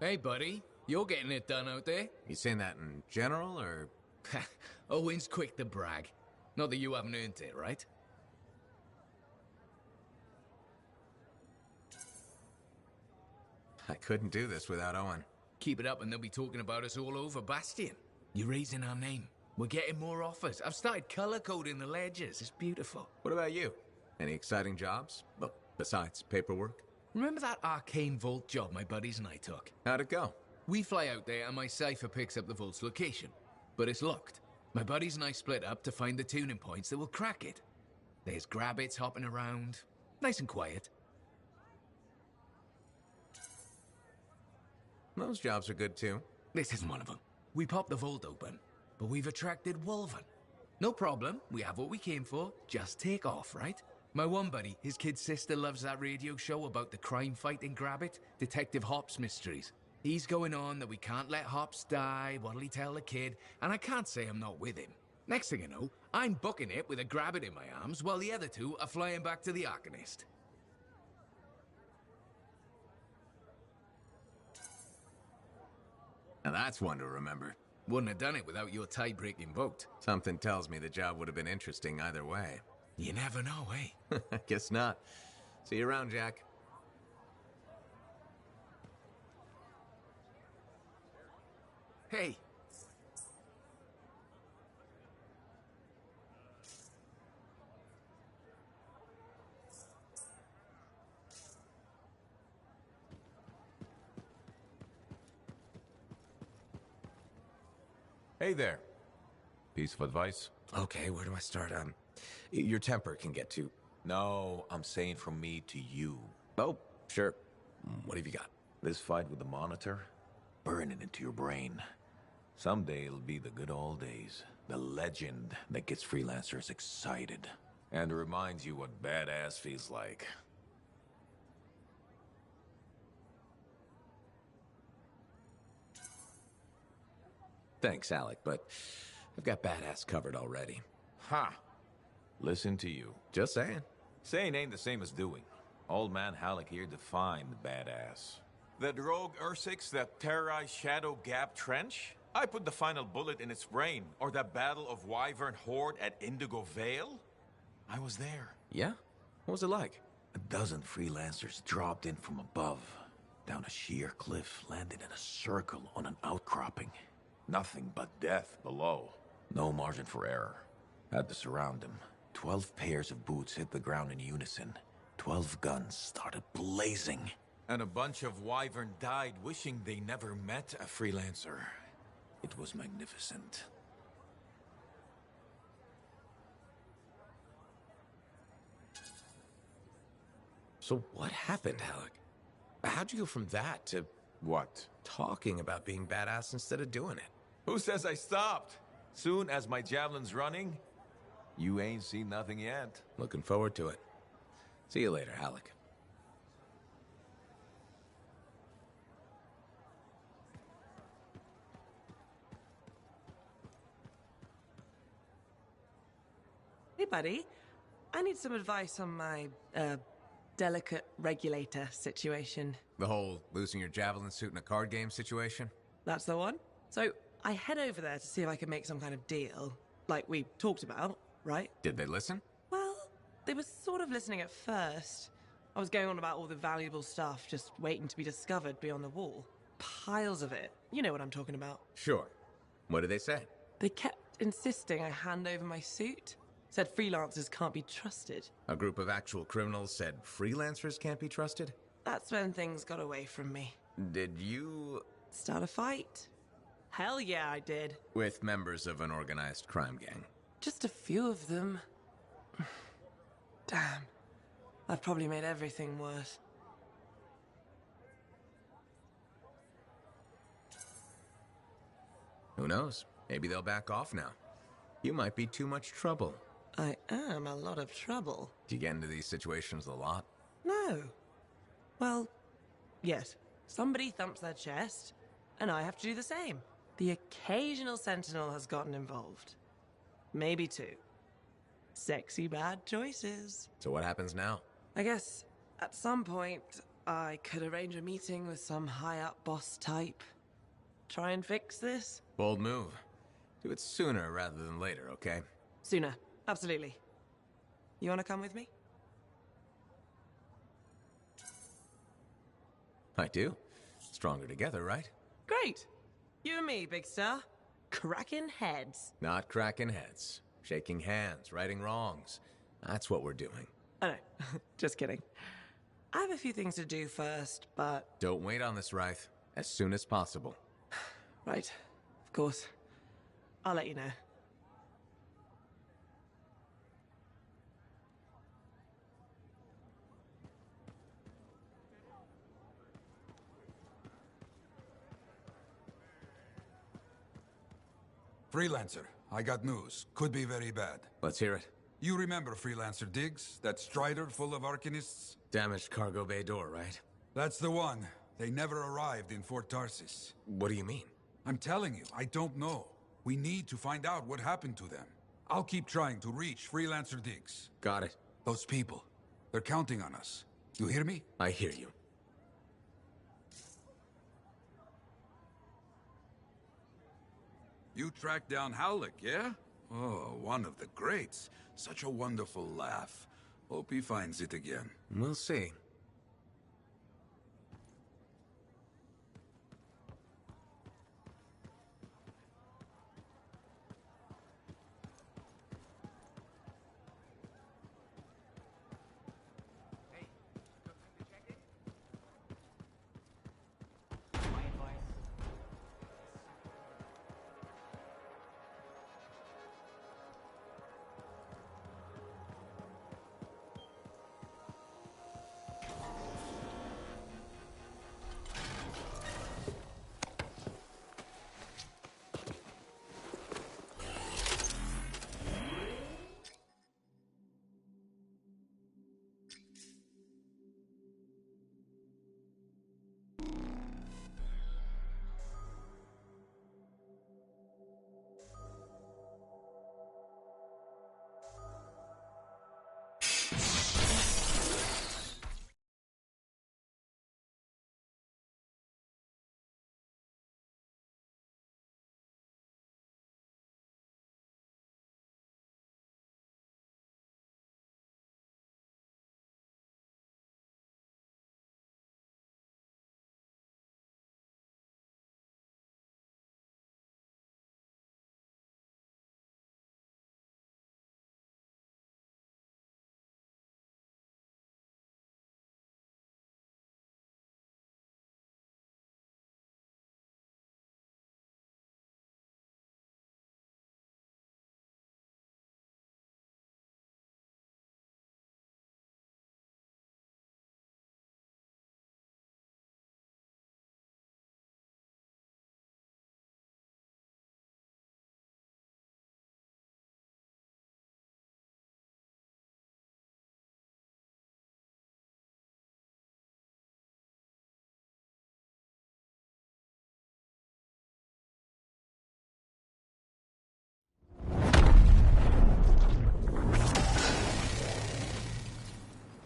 Hey, buddy. You're getting it done out there. You saying that in general, or...? Owen's quick to brag. Not that you haven't earned it, right? I couldn't do this without Owen. Keep it up and they'll be talking about us all over Bastion. You're raising our name. We're getting more offers. I've started color-coding the ledgers. It's beautiful. What about you? Any exciting jobs? Well, besides paperwork? Remember that arcane vault job my buddies and I took? How'd it go? We fly out there and my cipher picks up the vault's location. But it's locked. My buddies and I split up to find the tuning points that will crack it. There's grabbits hopping around. Nice and quiet. Those jobs are good too. This isn't one of them. We popped the vault open, but we've attracted Wolven. No problem, we have what we came for. Just take off, right? My one buddy, his kid's sister loves that radio show about the crime fight in Grabbit, Detective Hops Mysteries. He's going on that we can't let Hops die, what'll he tell the kid, and I can't say I'm not with him. Next thing you know, I'm booking it with a Grabbit in my arms, while the other two are flying back to the Arcanist. Now that's one to remember. Wouldn't have done it without your tie-breaking vote. Something tells me the job would have been interesting either way. You never know, eh? I guess not. See you around, Jack. Hey. Hey there. Piece of advice? Okay, where do I start? Your temper can get too... No, I'm saying from me to you. Oh, sure. What have you got? This fight with the Monitor, burn it into your brain. Someday it'll be the good old days. The legend that gets freelancers excited. And reminds you what badass feels like. Thanks, Alec, but I've got badass covered already. Ha! Listen to you. Just saying. Saying ain't the same as doing. Old man Halleck here defined badass. That rogue Ursix that terrorized Shadow Gap Trench? I put the final bullet in its brain. Or that battle of Wyvern Horde at Indigo Vale? I was there. Yeah? What was it like? A dozen freelancers dropped in from above. Down a sheer cliff, landed in a circle on an outcropping. Nothing but death below. No margin for error. Had to surround them. 12 pairs of boots hit the ground in unison. 12 guns started blazing. And a bunch of Wyvern died wishing they never met a freelancer. It was magnificent. So what happened, Alec? How'd you go from that to... What? Talking about being badass instead of doing it? Who says I stopped? Soon as my javelin's running, you ain't seen nothing yet. Looking forward to it. See you later, Alec. Hey, buddy. I need some advice on my, delicate regulator situation. The whole losing your javelin suit in a card game situation? That's the one. So, I head over there to see if I can make some kind of deal. Like we talked about, right? Did they listen? Well, they were sort of listening at first. I was going on about all the valuable stuff just waiting to be discovered beyond the wall. Piles of it. You know what I'm talking about. Sure. What did they say? They kept insisting I hand over my suit. Said freelancers can't be trusted. A group of actual criminals said freelancers can't be trusted? That's when things got away from me. Did you... Start a fight? Hell yeah, I did. With members of an organized crime gang? Just a few of them. Damn. I've probably made everything worse. Who knows? Maybe they'll back off now. You might be too much trouble. I am a lot of trouble. Do you get into these situations a lot? No. Well, yes. Somebody thumps their chest, and I have to do the same. The occasional sentinel has gotten involved. Maybe two. Sexy bad choices. So what happens now? I guess, at some point, I could arrange a meeting with some high-up boss type. Try and fix this? Bold move. Do it sooner rather than later, okay? Sooner. Absolutely. You want to come with me? I do. Stronger together, right? Great. You and me, big star. Cracking heads. Not cracking heads. Shaking hands, righting wrongs. That's what we're doing. I know. Just kidding. I have a few things to do first, but... Don't wait on this, Wraith. As soon as possible. Right. Of course. I'll let you know. Freelancer, I got news. Could be very bad. Let's hear it. You remember Freelancer Diggs? That strider full of Arcanists? Damaged cargo bay door, right? That's the one. They never arrived in Fort Tarsis. What do you mean? I'm telling you, I don't know. We need to find out what happened to them. I'll keep trying to reach Freelancer Diggs. Got it. Those people, they're counting on us. You hear me? I hear you. You tracked down Howlick, yeah? Oh, one of the greats. Such a wonderful laugh. Hope he finds it again. We'll see.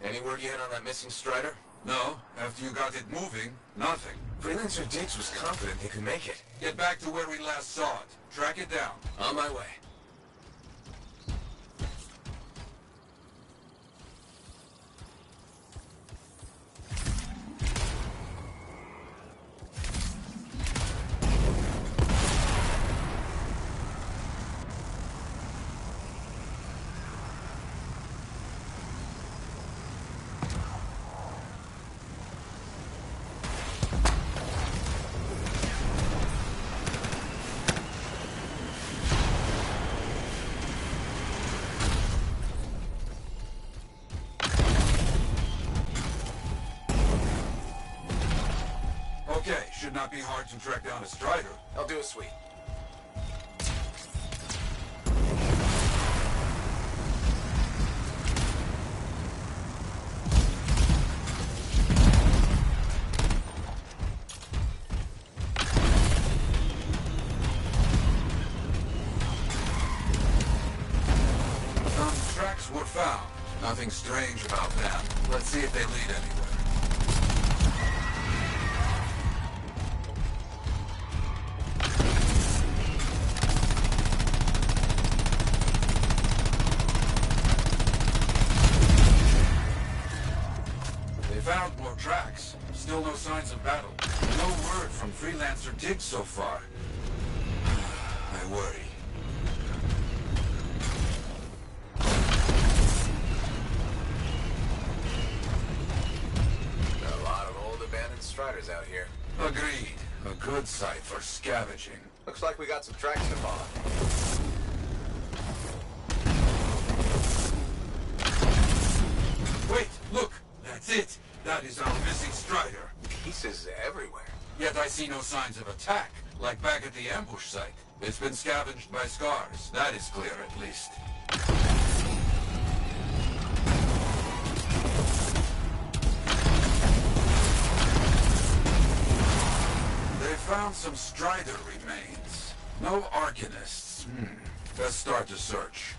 Any word yet on that missing Strider? No, after you got it moving, nothing. Freelancer Diggs was confident they could make it. Get back to where we last saw it. Track it down. On my way. Okay, should not be hard to track down a Strider. I'll do a sweep. Some tracks were found. Nothing strange about that. Let's see if they lead anywhere. from freelancer digs so far. I worry. A lot of old abandoned striders out here. Agreed. A good site for scavenging. Looks like we got some tracks to follow. Wait, look! That's it! That is our missing strider. Pieces everywhere. Yet I see no signs of attack, like back at the ambush site. It's been scavenged by scars. That is clear, at least. They found some strider remains. No Arcanists. Let's start the search.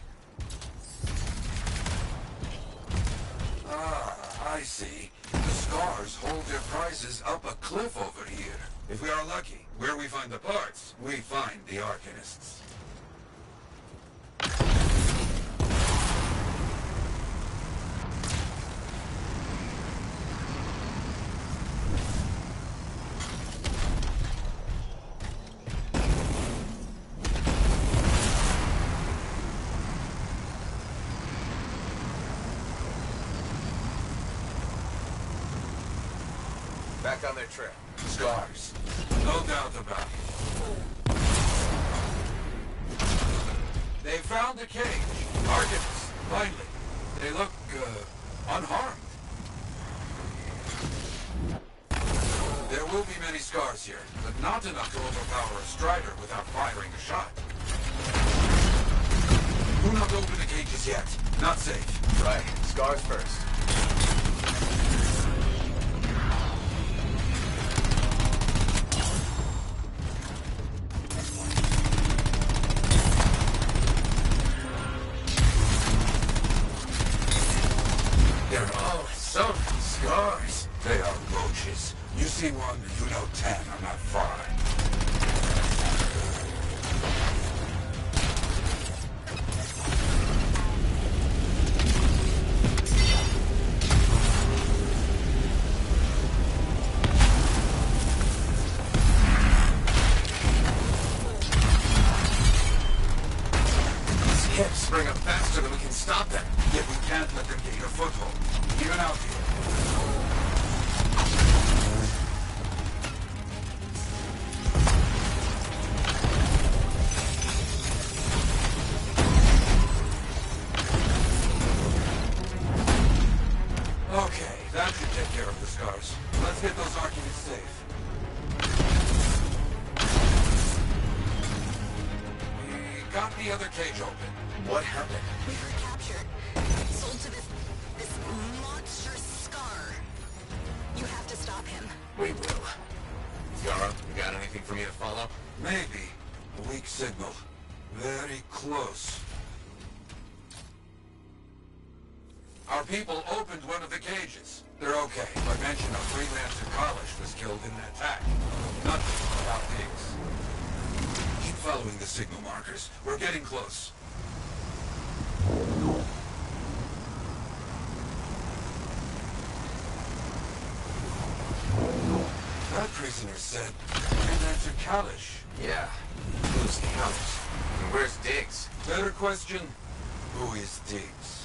Ah, I see. The scars hold their prizes up a cliff over here. If we are lucky, where we find the parts, we find the Arcanists. Back on their trail. Scars. No doubt about it. They found the cage. Arcanists. Finally. They look, unharmed. There will be many scars here, but not enough to overpower a strider without firing a shot. Do not open the cages yet. Not safe. Right. Scars first. They're all so scars. They are roaches. You see one, you know 10 are not far. Hips spring up faster than we can stop them. Yet we can't let them gain a foothold. Even out here. Okay, that should take care of the scars. Let's get those Arcanists safe. We got the other cage open. What happened? We were captured. Sold to this monstrous scar. You have to stop him. We will. Yara, you got anything for me to follow? Maybe. A weak signal. Very close. Our people opened one of the cages. They're okay, but mention of freelancer Kalish was killed in an attack. Nothing about pigs. Keep following the signal markers. We're getting close. That prisoner said freelancer Kalish. Yeah. Who's Kalish? And where's Diggs? Better question, who is Diggs?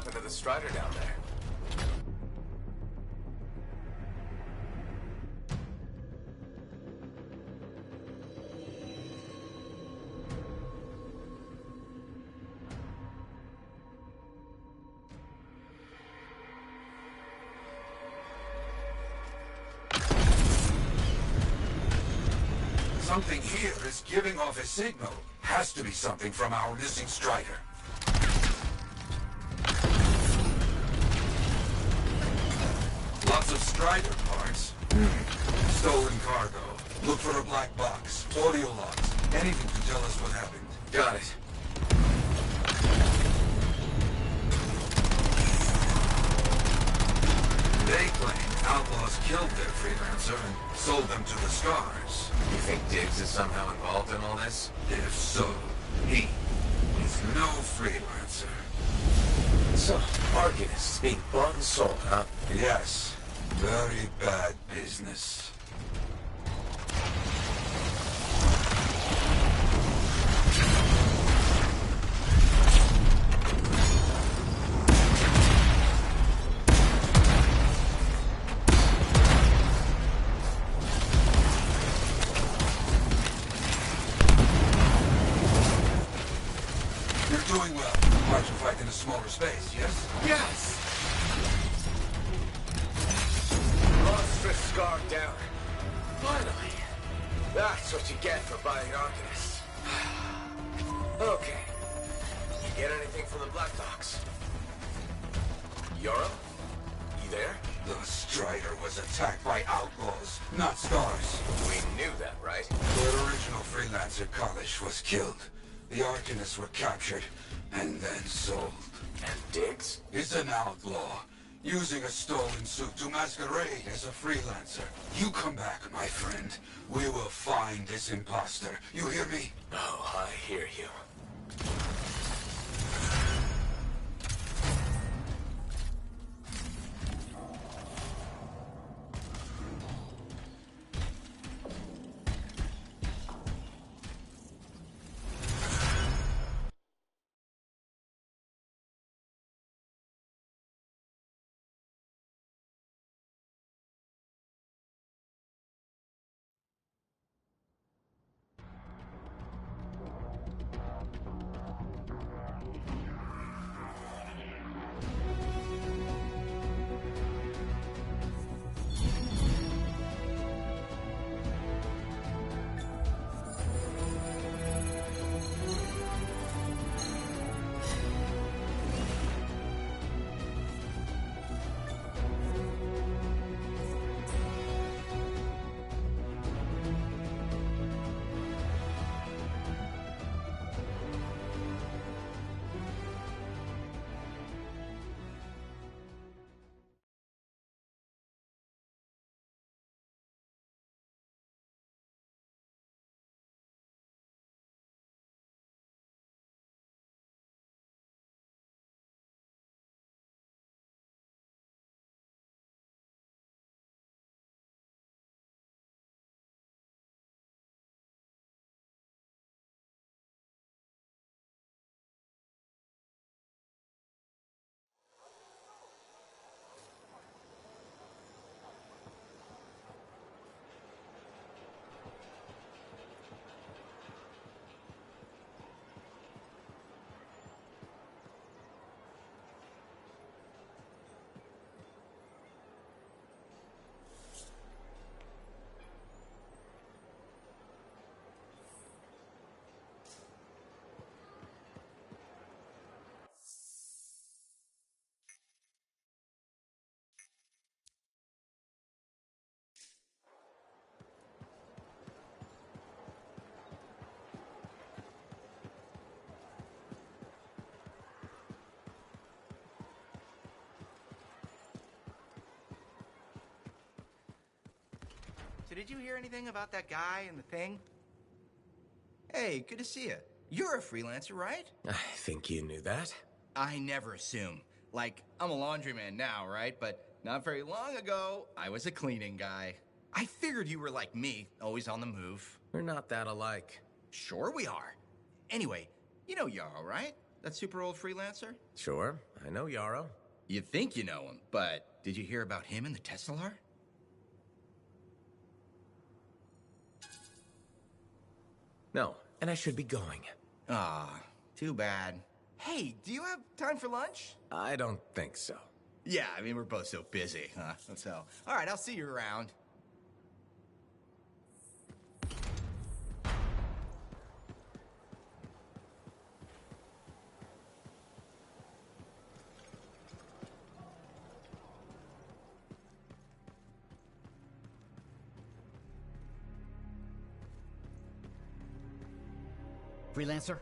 happened to the Strider down there? Something here is giving off a signal. Has to be something from our missing Strider. Lots of Strider parts. Stolen cargo. Look for a black box. Audio logs. Anything to tell us what happened. Got it. They claim outlaws killed their freelancer and sold them to the Scars. You think Diggs is somehow involved in all this? If so, he is no freelancer. So, Arcanists being bought and sold, huh? Yes. Very bad business. You're doing well. Hard to fight in a smaller space, yes? Yes! Monstrous Scar down. Finally. That's what you get for buying Arcanists. Okay. You get anything from the Black Dogs? Yoro? You there? The Strider was attacked by outlaws, not Scars. We knew that, right? Their original freelancer, Kalish, was killed. The Arcanists were captured, and then sold. And Diggs? He's an outlaw, using a stolen suit to masquerade as a freelancer. You come back, my friend. We will find this imposter. You hear me? Oh, I hear you. So did you hear anything about that guy and the thing? Hey, good to see you. You're a freelancer, right? I think you knew that. I never assume. Like, I'm a laundryman now, right? But not very long ago, I was a cleaning guy. I figured you were like me, always on the move. We're not that alike. Sure we are. Anyway, you know Yarrow, right? That super old freelancer? Sure, I know Yarrow. You think you know him, but did you hear about him and the Tesla? No, and I should be going. Ah, too bad. Hey, do you have time for lunch? I don't think so. Yeah, I mean, we're both so busy, huh? So, all right, I'll see you around. Freelancer?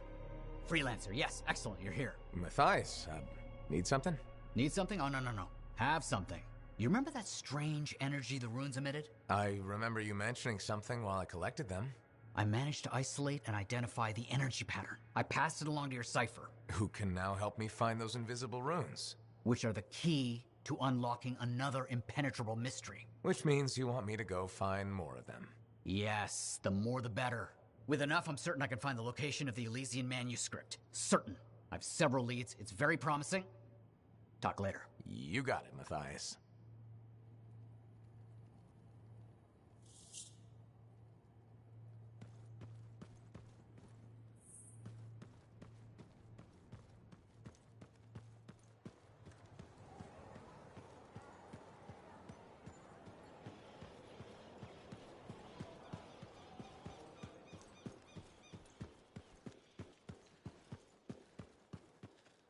Freelancer, yes, excellent, you're here. Matthias, need something? Need something? Oh, no. Have something. You remember that strange energy the runes emitted? I remember you mentioning something while I collected them. I managed to isolate and identify the energy pattern. I passed it along to your cipher. Who can now help me find those invisible runes? Which are the key to unlocking another impenetrable mystery. Which means you want me to go find more of them. Yes, the more the better. With enough, I'm certain I can find the location of the Elysian manuscript. Certain. I've several leads. It's very promising. Talk later. You got it, Matthias.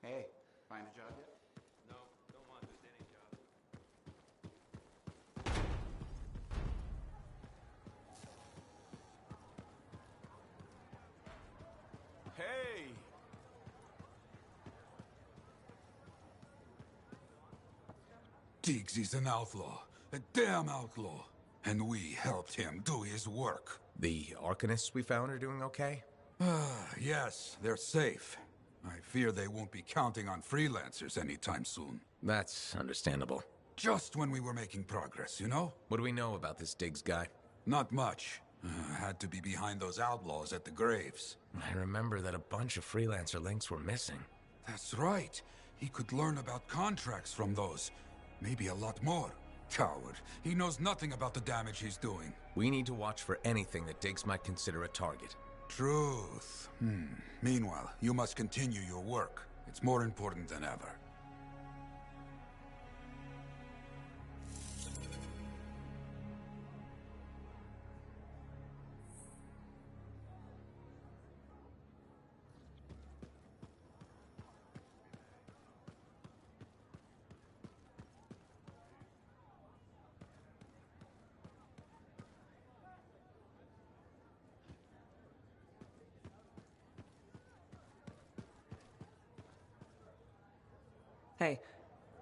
Hey, find a job yet? No, don't want just any job. Hey! Diggs is an outlaw. A damn outlaw. And we helped him do his work. The Arcanists we found are doing okay? Yes, they're safe. I fear they won't be counting on freelancers anytime soon. That's understandable. Just when we were making progress, you know? What do we know about this Diggs guy? Not much. Had to be behind those outlaws at the graves. I remember that a bunch of freelancer links were missing. That's right. He could learn about contracts from those. Maybe a lot more. Coward. He knows nothing about the damage he's doing. We need to watch for anything that Diggs might consider a target. Truth. Meanwhile, you must continue your work. It's more important than ever. Hey,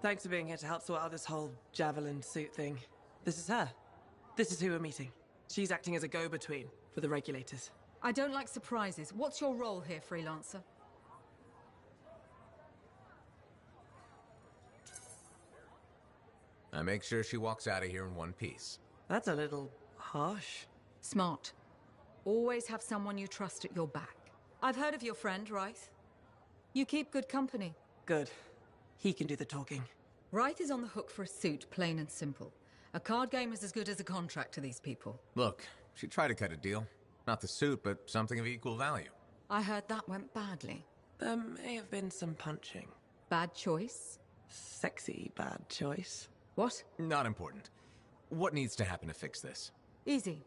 thanks for being here to help sort out this whole javelin suit thing. This is her. This is who we're meeting. She's acting as a go-between for the regulators. I don't like surprises. What's your role here, freelancer? I make sure she walks out of here in one piece. That's a little harsh. Smart. Always have someone you trust at your back. I've heard of your friend, Wraith. You keep good company. Good. He can do the talking. Wraith is on the hook for a suit, plain and simple. A card game is as good as a contract to these people. Look, she tried to cut a deal. Not the suit, but something of equal value. I heard that went badly. There may have been some punching. Bad choice? Sexy bad choice. What? Not important. What needs to happen to fix this? Easy.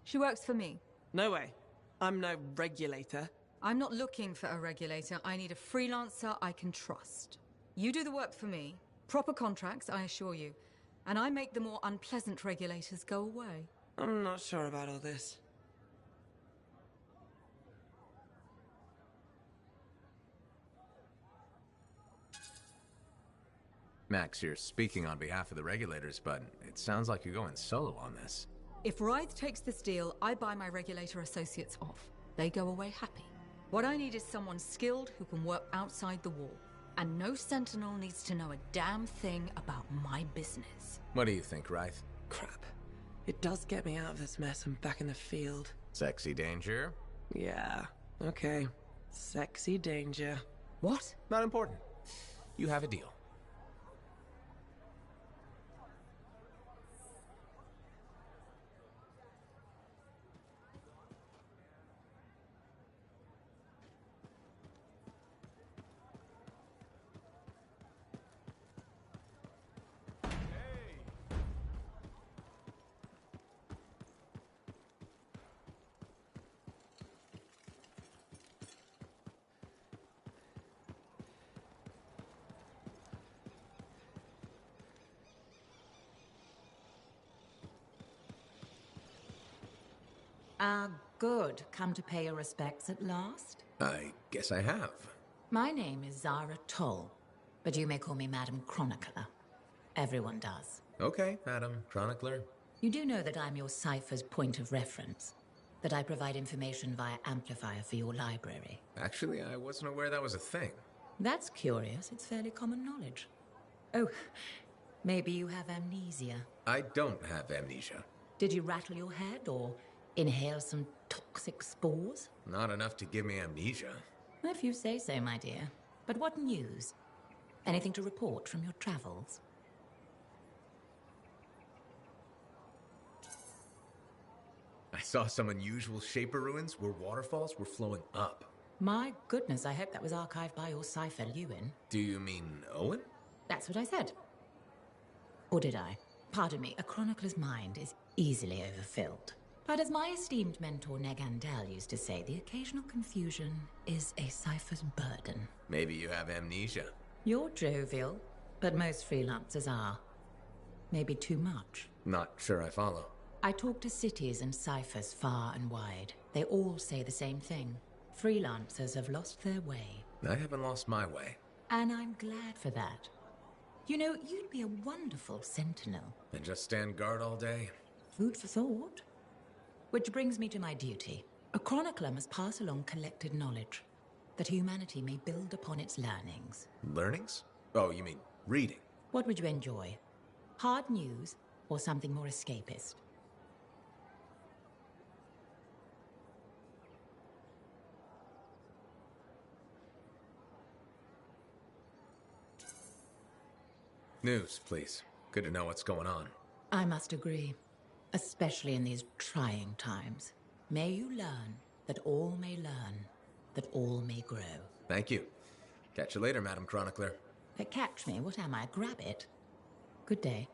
She works for me. No way. I'm no regulator. I'm not looking for a regulator. I need a freelancer I can trust. You do the work for me. Proper contracts, I assure you. And I make the more unpleasant regulators go away. I'm not sure about all this. Max, you're speaking on behalf of the regulators, but it sounds like you're going solo on this. If Wraith takes this deal, I buy my regulator associates off. They go away happy. What I need is someone skilled who can work outside the wall. And no sentinel needs to know a damn thing about my business. What do you think, Wraith? Crap. It does get me out of this mess and back in the field. Sexy danger? Yeah, okay. Sexy danger. What? Not important. You have a deal. Good. Come to pay your respects at last? I guess I have. My name is Zara Toll, but you may call me Madam Chronicler. Everyone does. Okay, Madam Chronicler. You do know that I'm your cipher's point of reference, that I provide information via amplifier for your library. Actually, I wasn't aware that was a thing. That's curious. It's fairly common knowledge. Oh, maybe you have amnesia. I don't have amnesia. Did you rattle your head or inhale some toxic spores? Not enough to give me amnesia. If you say so, my dear. But what news? Anything to report from your travels? I saw some unusual Shaper ruins where waterfalls were flowing up. My goodness, I hope that was archived by your cipher, Ewan. Do you mean Owen? That's what I said. Or did I? Pardon me, a chronicler's mind is easily overfilled. But as my esteemed mentor Negandel used to say, the occasional confusion is a cipher's burden. Maybe you have amnesia. You're jovial, but most freelancers are. Maybe too much. Not sure I follow. I talk to cities and ciphers far and wide. They all say the same thing. Freelancers have lost their way. I haven't lost my way. And I'm glad for that. You know, you'd be a wonderful sentinel. And just stand guard all day? Food for thought. Which brings me to my duty. A chronicler must pass along collected knowledge, that humanity may build upon its learnings. Learnings? Oh, you mean reading? What would you enjoy? Hard news or something more escapist? News, please. Good to know what's going on. I must agree. Especially in these trying times. May you learn that all may learn, that all may grow. Thank you. Catch you later, Madam Chronicler. Catch me? What am I? Grab it? Good day.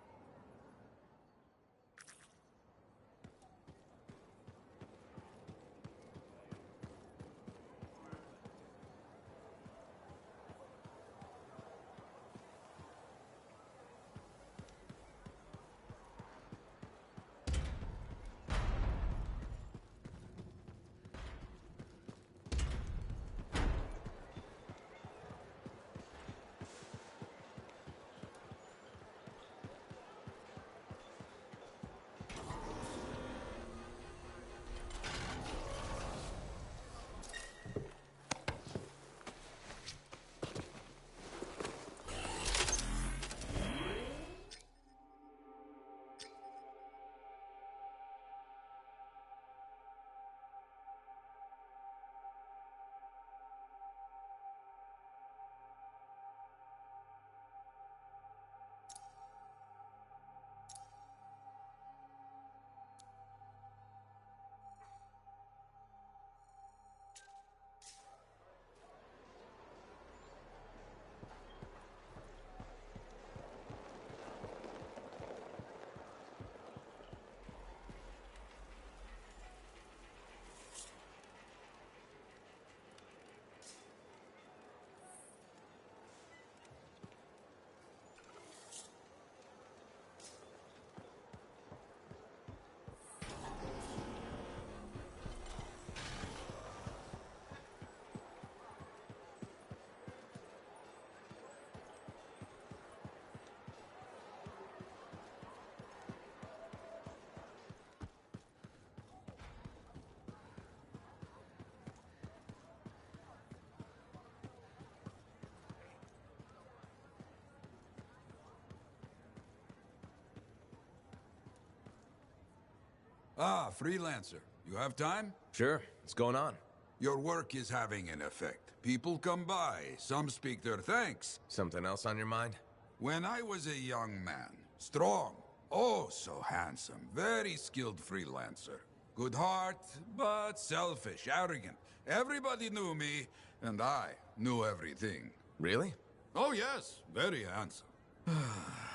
Ah, freelancer. You have time? Sure. What's going on? Your work is having an effect. People come by, some speak their thanks. Something else on your mind? When I was a young man, strong, oh so handsome, very skilled freelancer. Good heart, but selfish, arrogant. Everybody knew me, and I knew everything. Really? Oh yes, very handsome.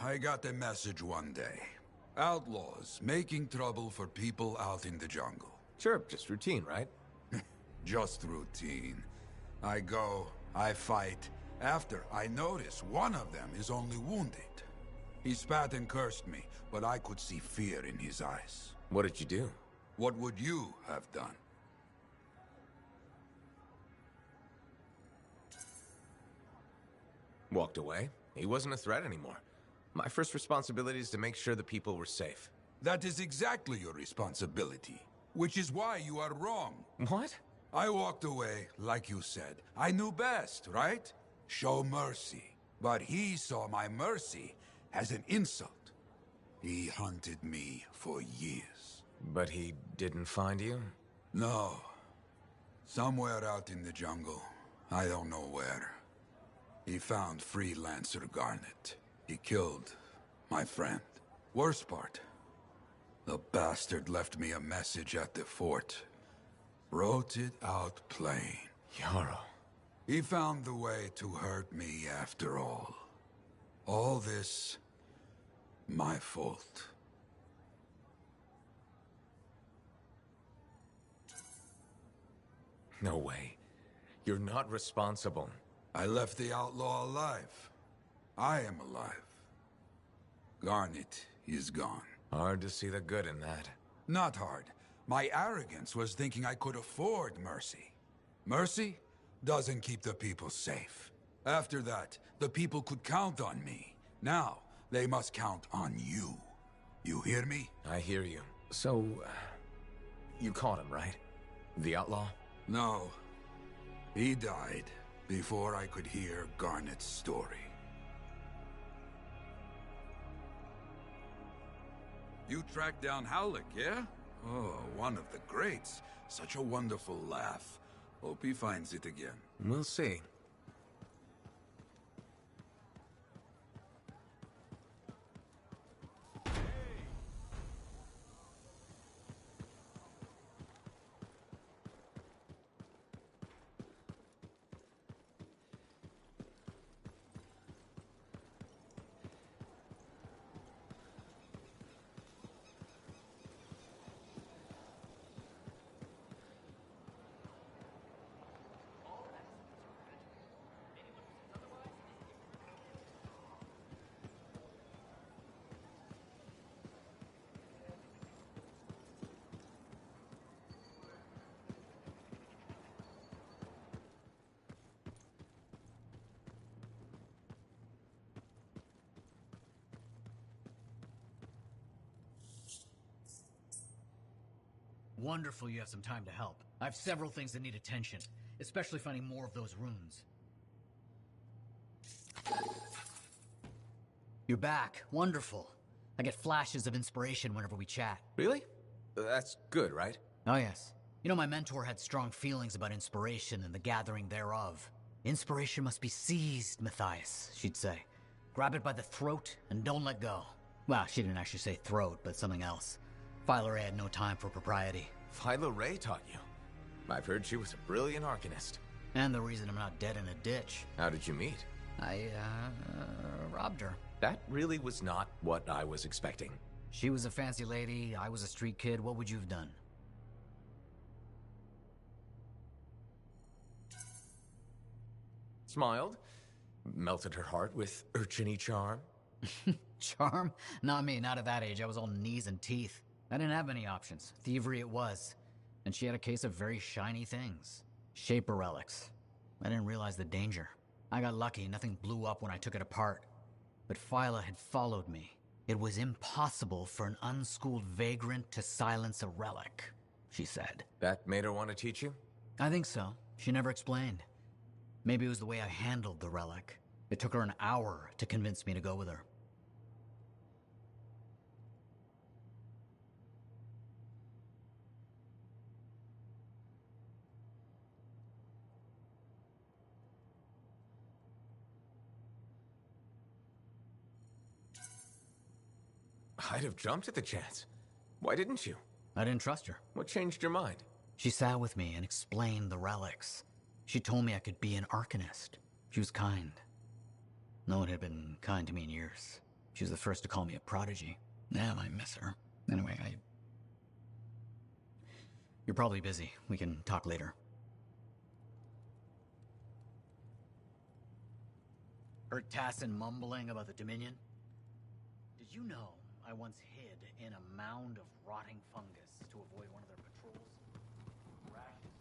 I got a message one day. Outlaws making trouble for people out in the jungle. Sure, just routine, right? Just routine. I go, I fight. After, I notice one of them is only wounded. He spat and cursed me, but I could see fear in his eyes. What did you do? What would you have done? Walked away. He wasn't a threat anymore. My first responsibility is to make sure the people were safe. That is exactly your responsibility. Which is why you are wrong. What? I walked away, like you said. I knew best, right? Show mercy. But he saw my mercy as an insult. He hunted me for years. But he didn't find you? No. Somewhere out in the jungle. I don't know where. He found Freelancer Garnet. He killed my friend. Worst part, the bastard left me a message at the fort. Wrote it out plain. Yarrow. He found the way to hurt me after all. All this, my fault. No way. You're not responsible. I left the outlaw alive. I am alive. Garnet is gone. Hard to see the good in that. Not hard. My arrogance was thinking I could afford mercy. Mercy doesn't keep the people safe. After that, the people could count on me. Now, they must count on you. You hear me? I hear you. So, you caught him, right? The outlaw? No. He died before I could hear Garnet's story. You tracked down Howlick, yeah? Oh, one of the greats. Such a wonderful laugh. Hope he finds it again. We'll see. Wonderful you have some time to help. I have several things that need attention, especially finding more of those runes. You're back. Wonderful. I get flashes of inspiration whenever we chat. Really? That's good, right? Oh yes. You know, my mentor had strong feelings about inspiration and the gathering thereof. Inspiration must be seized, Matthias, she'd say. Grab it by the throat and don't let go. Well, she didn't actually say throat, but something else. Philo Ray had no time for propriety. Philo Ray taught you? I've heard she was a brilliant arcanist. And the reason I'm not dead in a ditch. How did you meet? I, robbed her. That really was not what I was expecting. She was a fancy lady, I was a street kid. What would you have done? Smiled. Melted her heart with urchin-y charm. Charm? Not me, not at that age. I was all knees and teeth. I didn't have many options. Thievery it was. And she had a case of very shiny things. Shaper relics. I didn't realize the danger. I got lucky, nothing blew up when I took it apart. But Phyla had followed me. It was impossible for an unschooled vagrant to silence a relic, she said. That made her want to teach you? I think so. She never explained. Maybe it was the way I handled the relic. It took her an hour to convince me to go with her. I'd have jumped at the chance. Why didn't you? I didn't trust her. What changed your mind? She sat with me and explained the relics. She told me I could be an Arcanist. She was kind. No one had been kind to me in years. She was the first to call me a prodigy. Damn, I miss her. Anyway, You're probably busy. We can talk later. Heard Tassin mumbling about the Dominion? Did you know I once hid in a mound of rotting fungus to avoid one of their patrols? Rations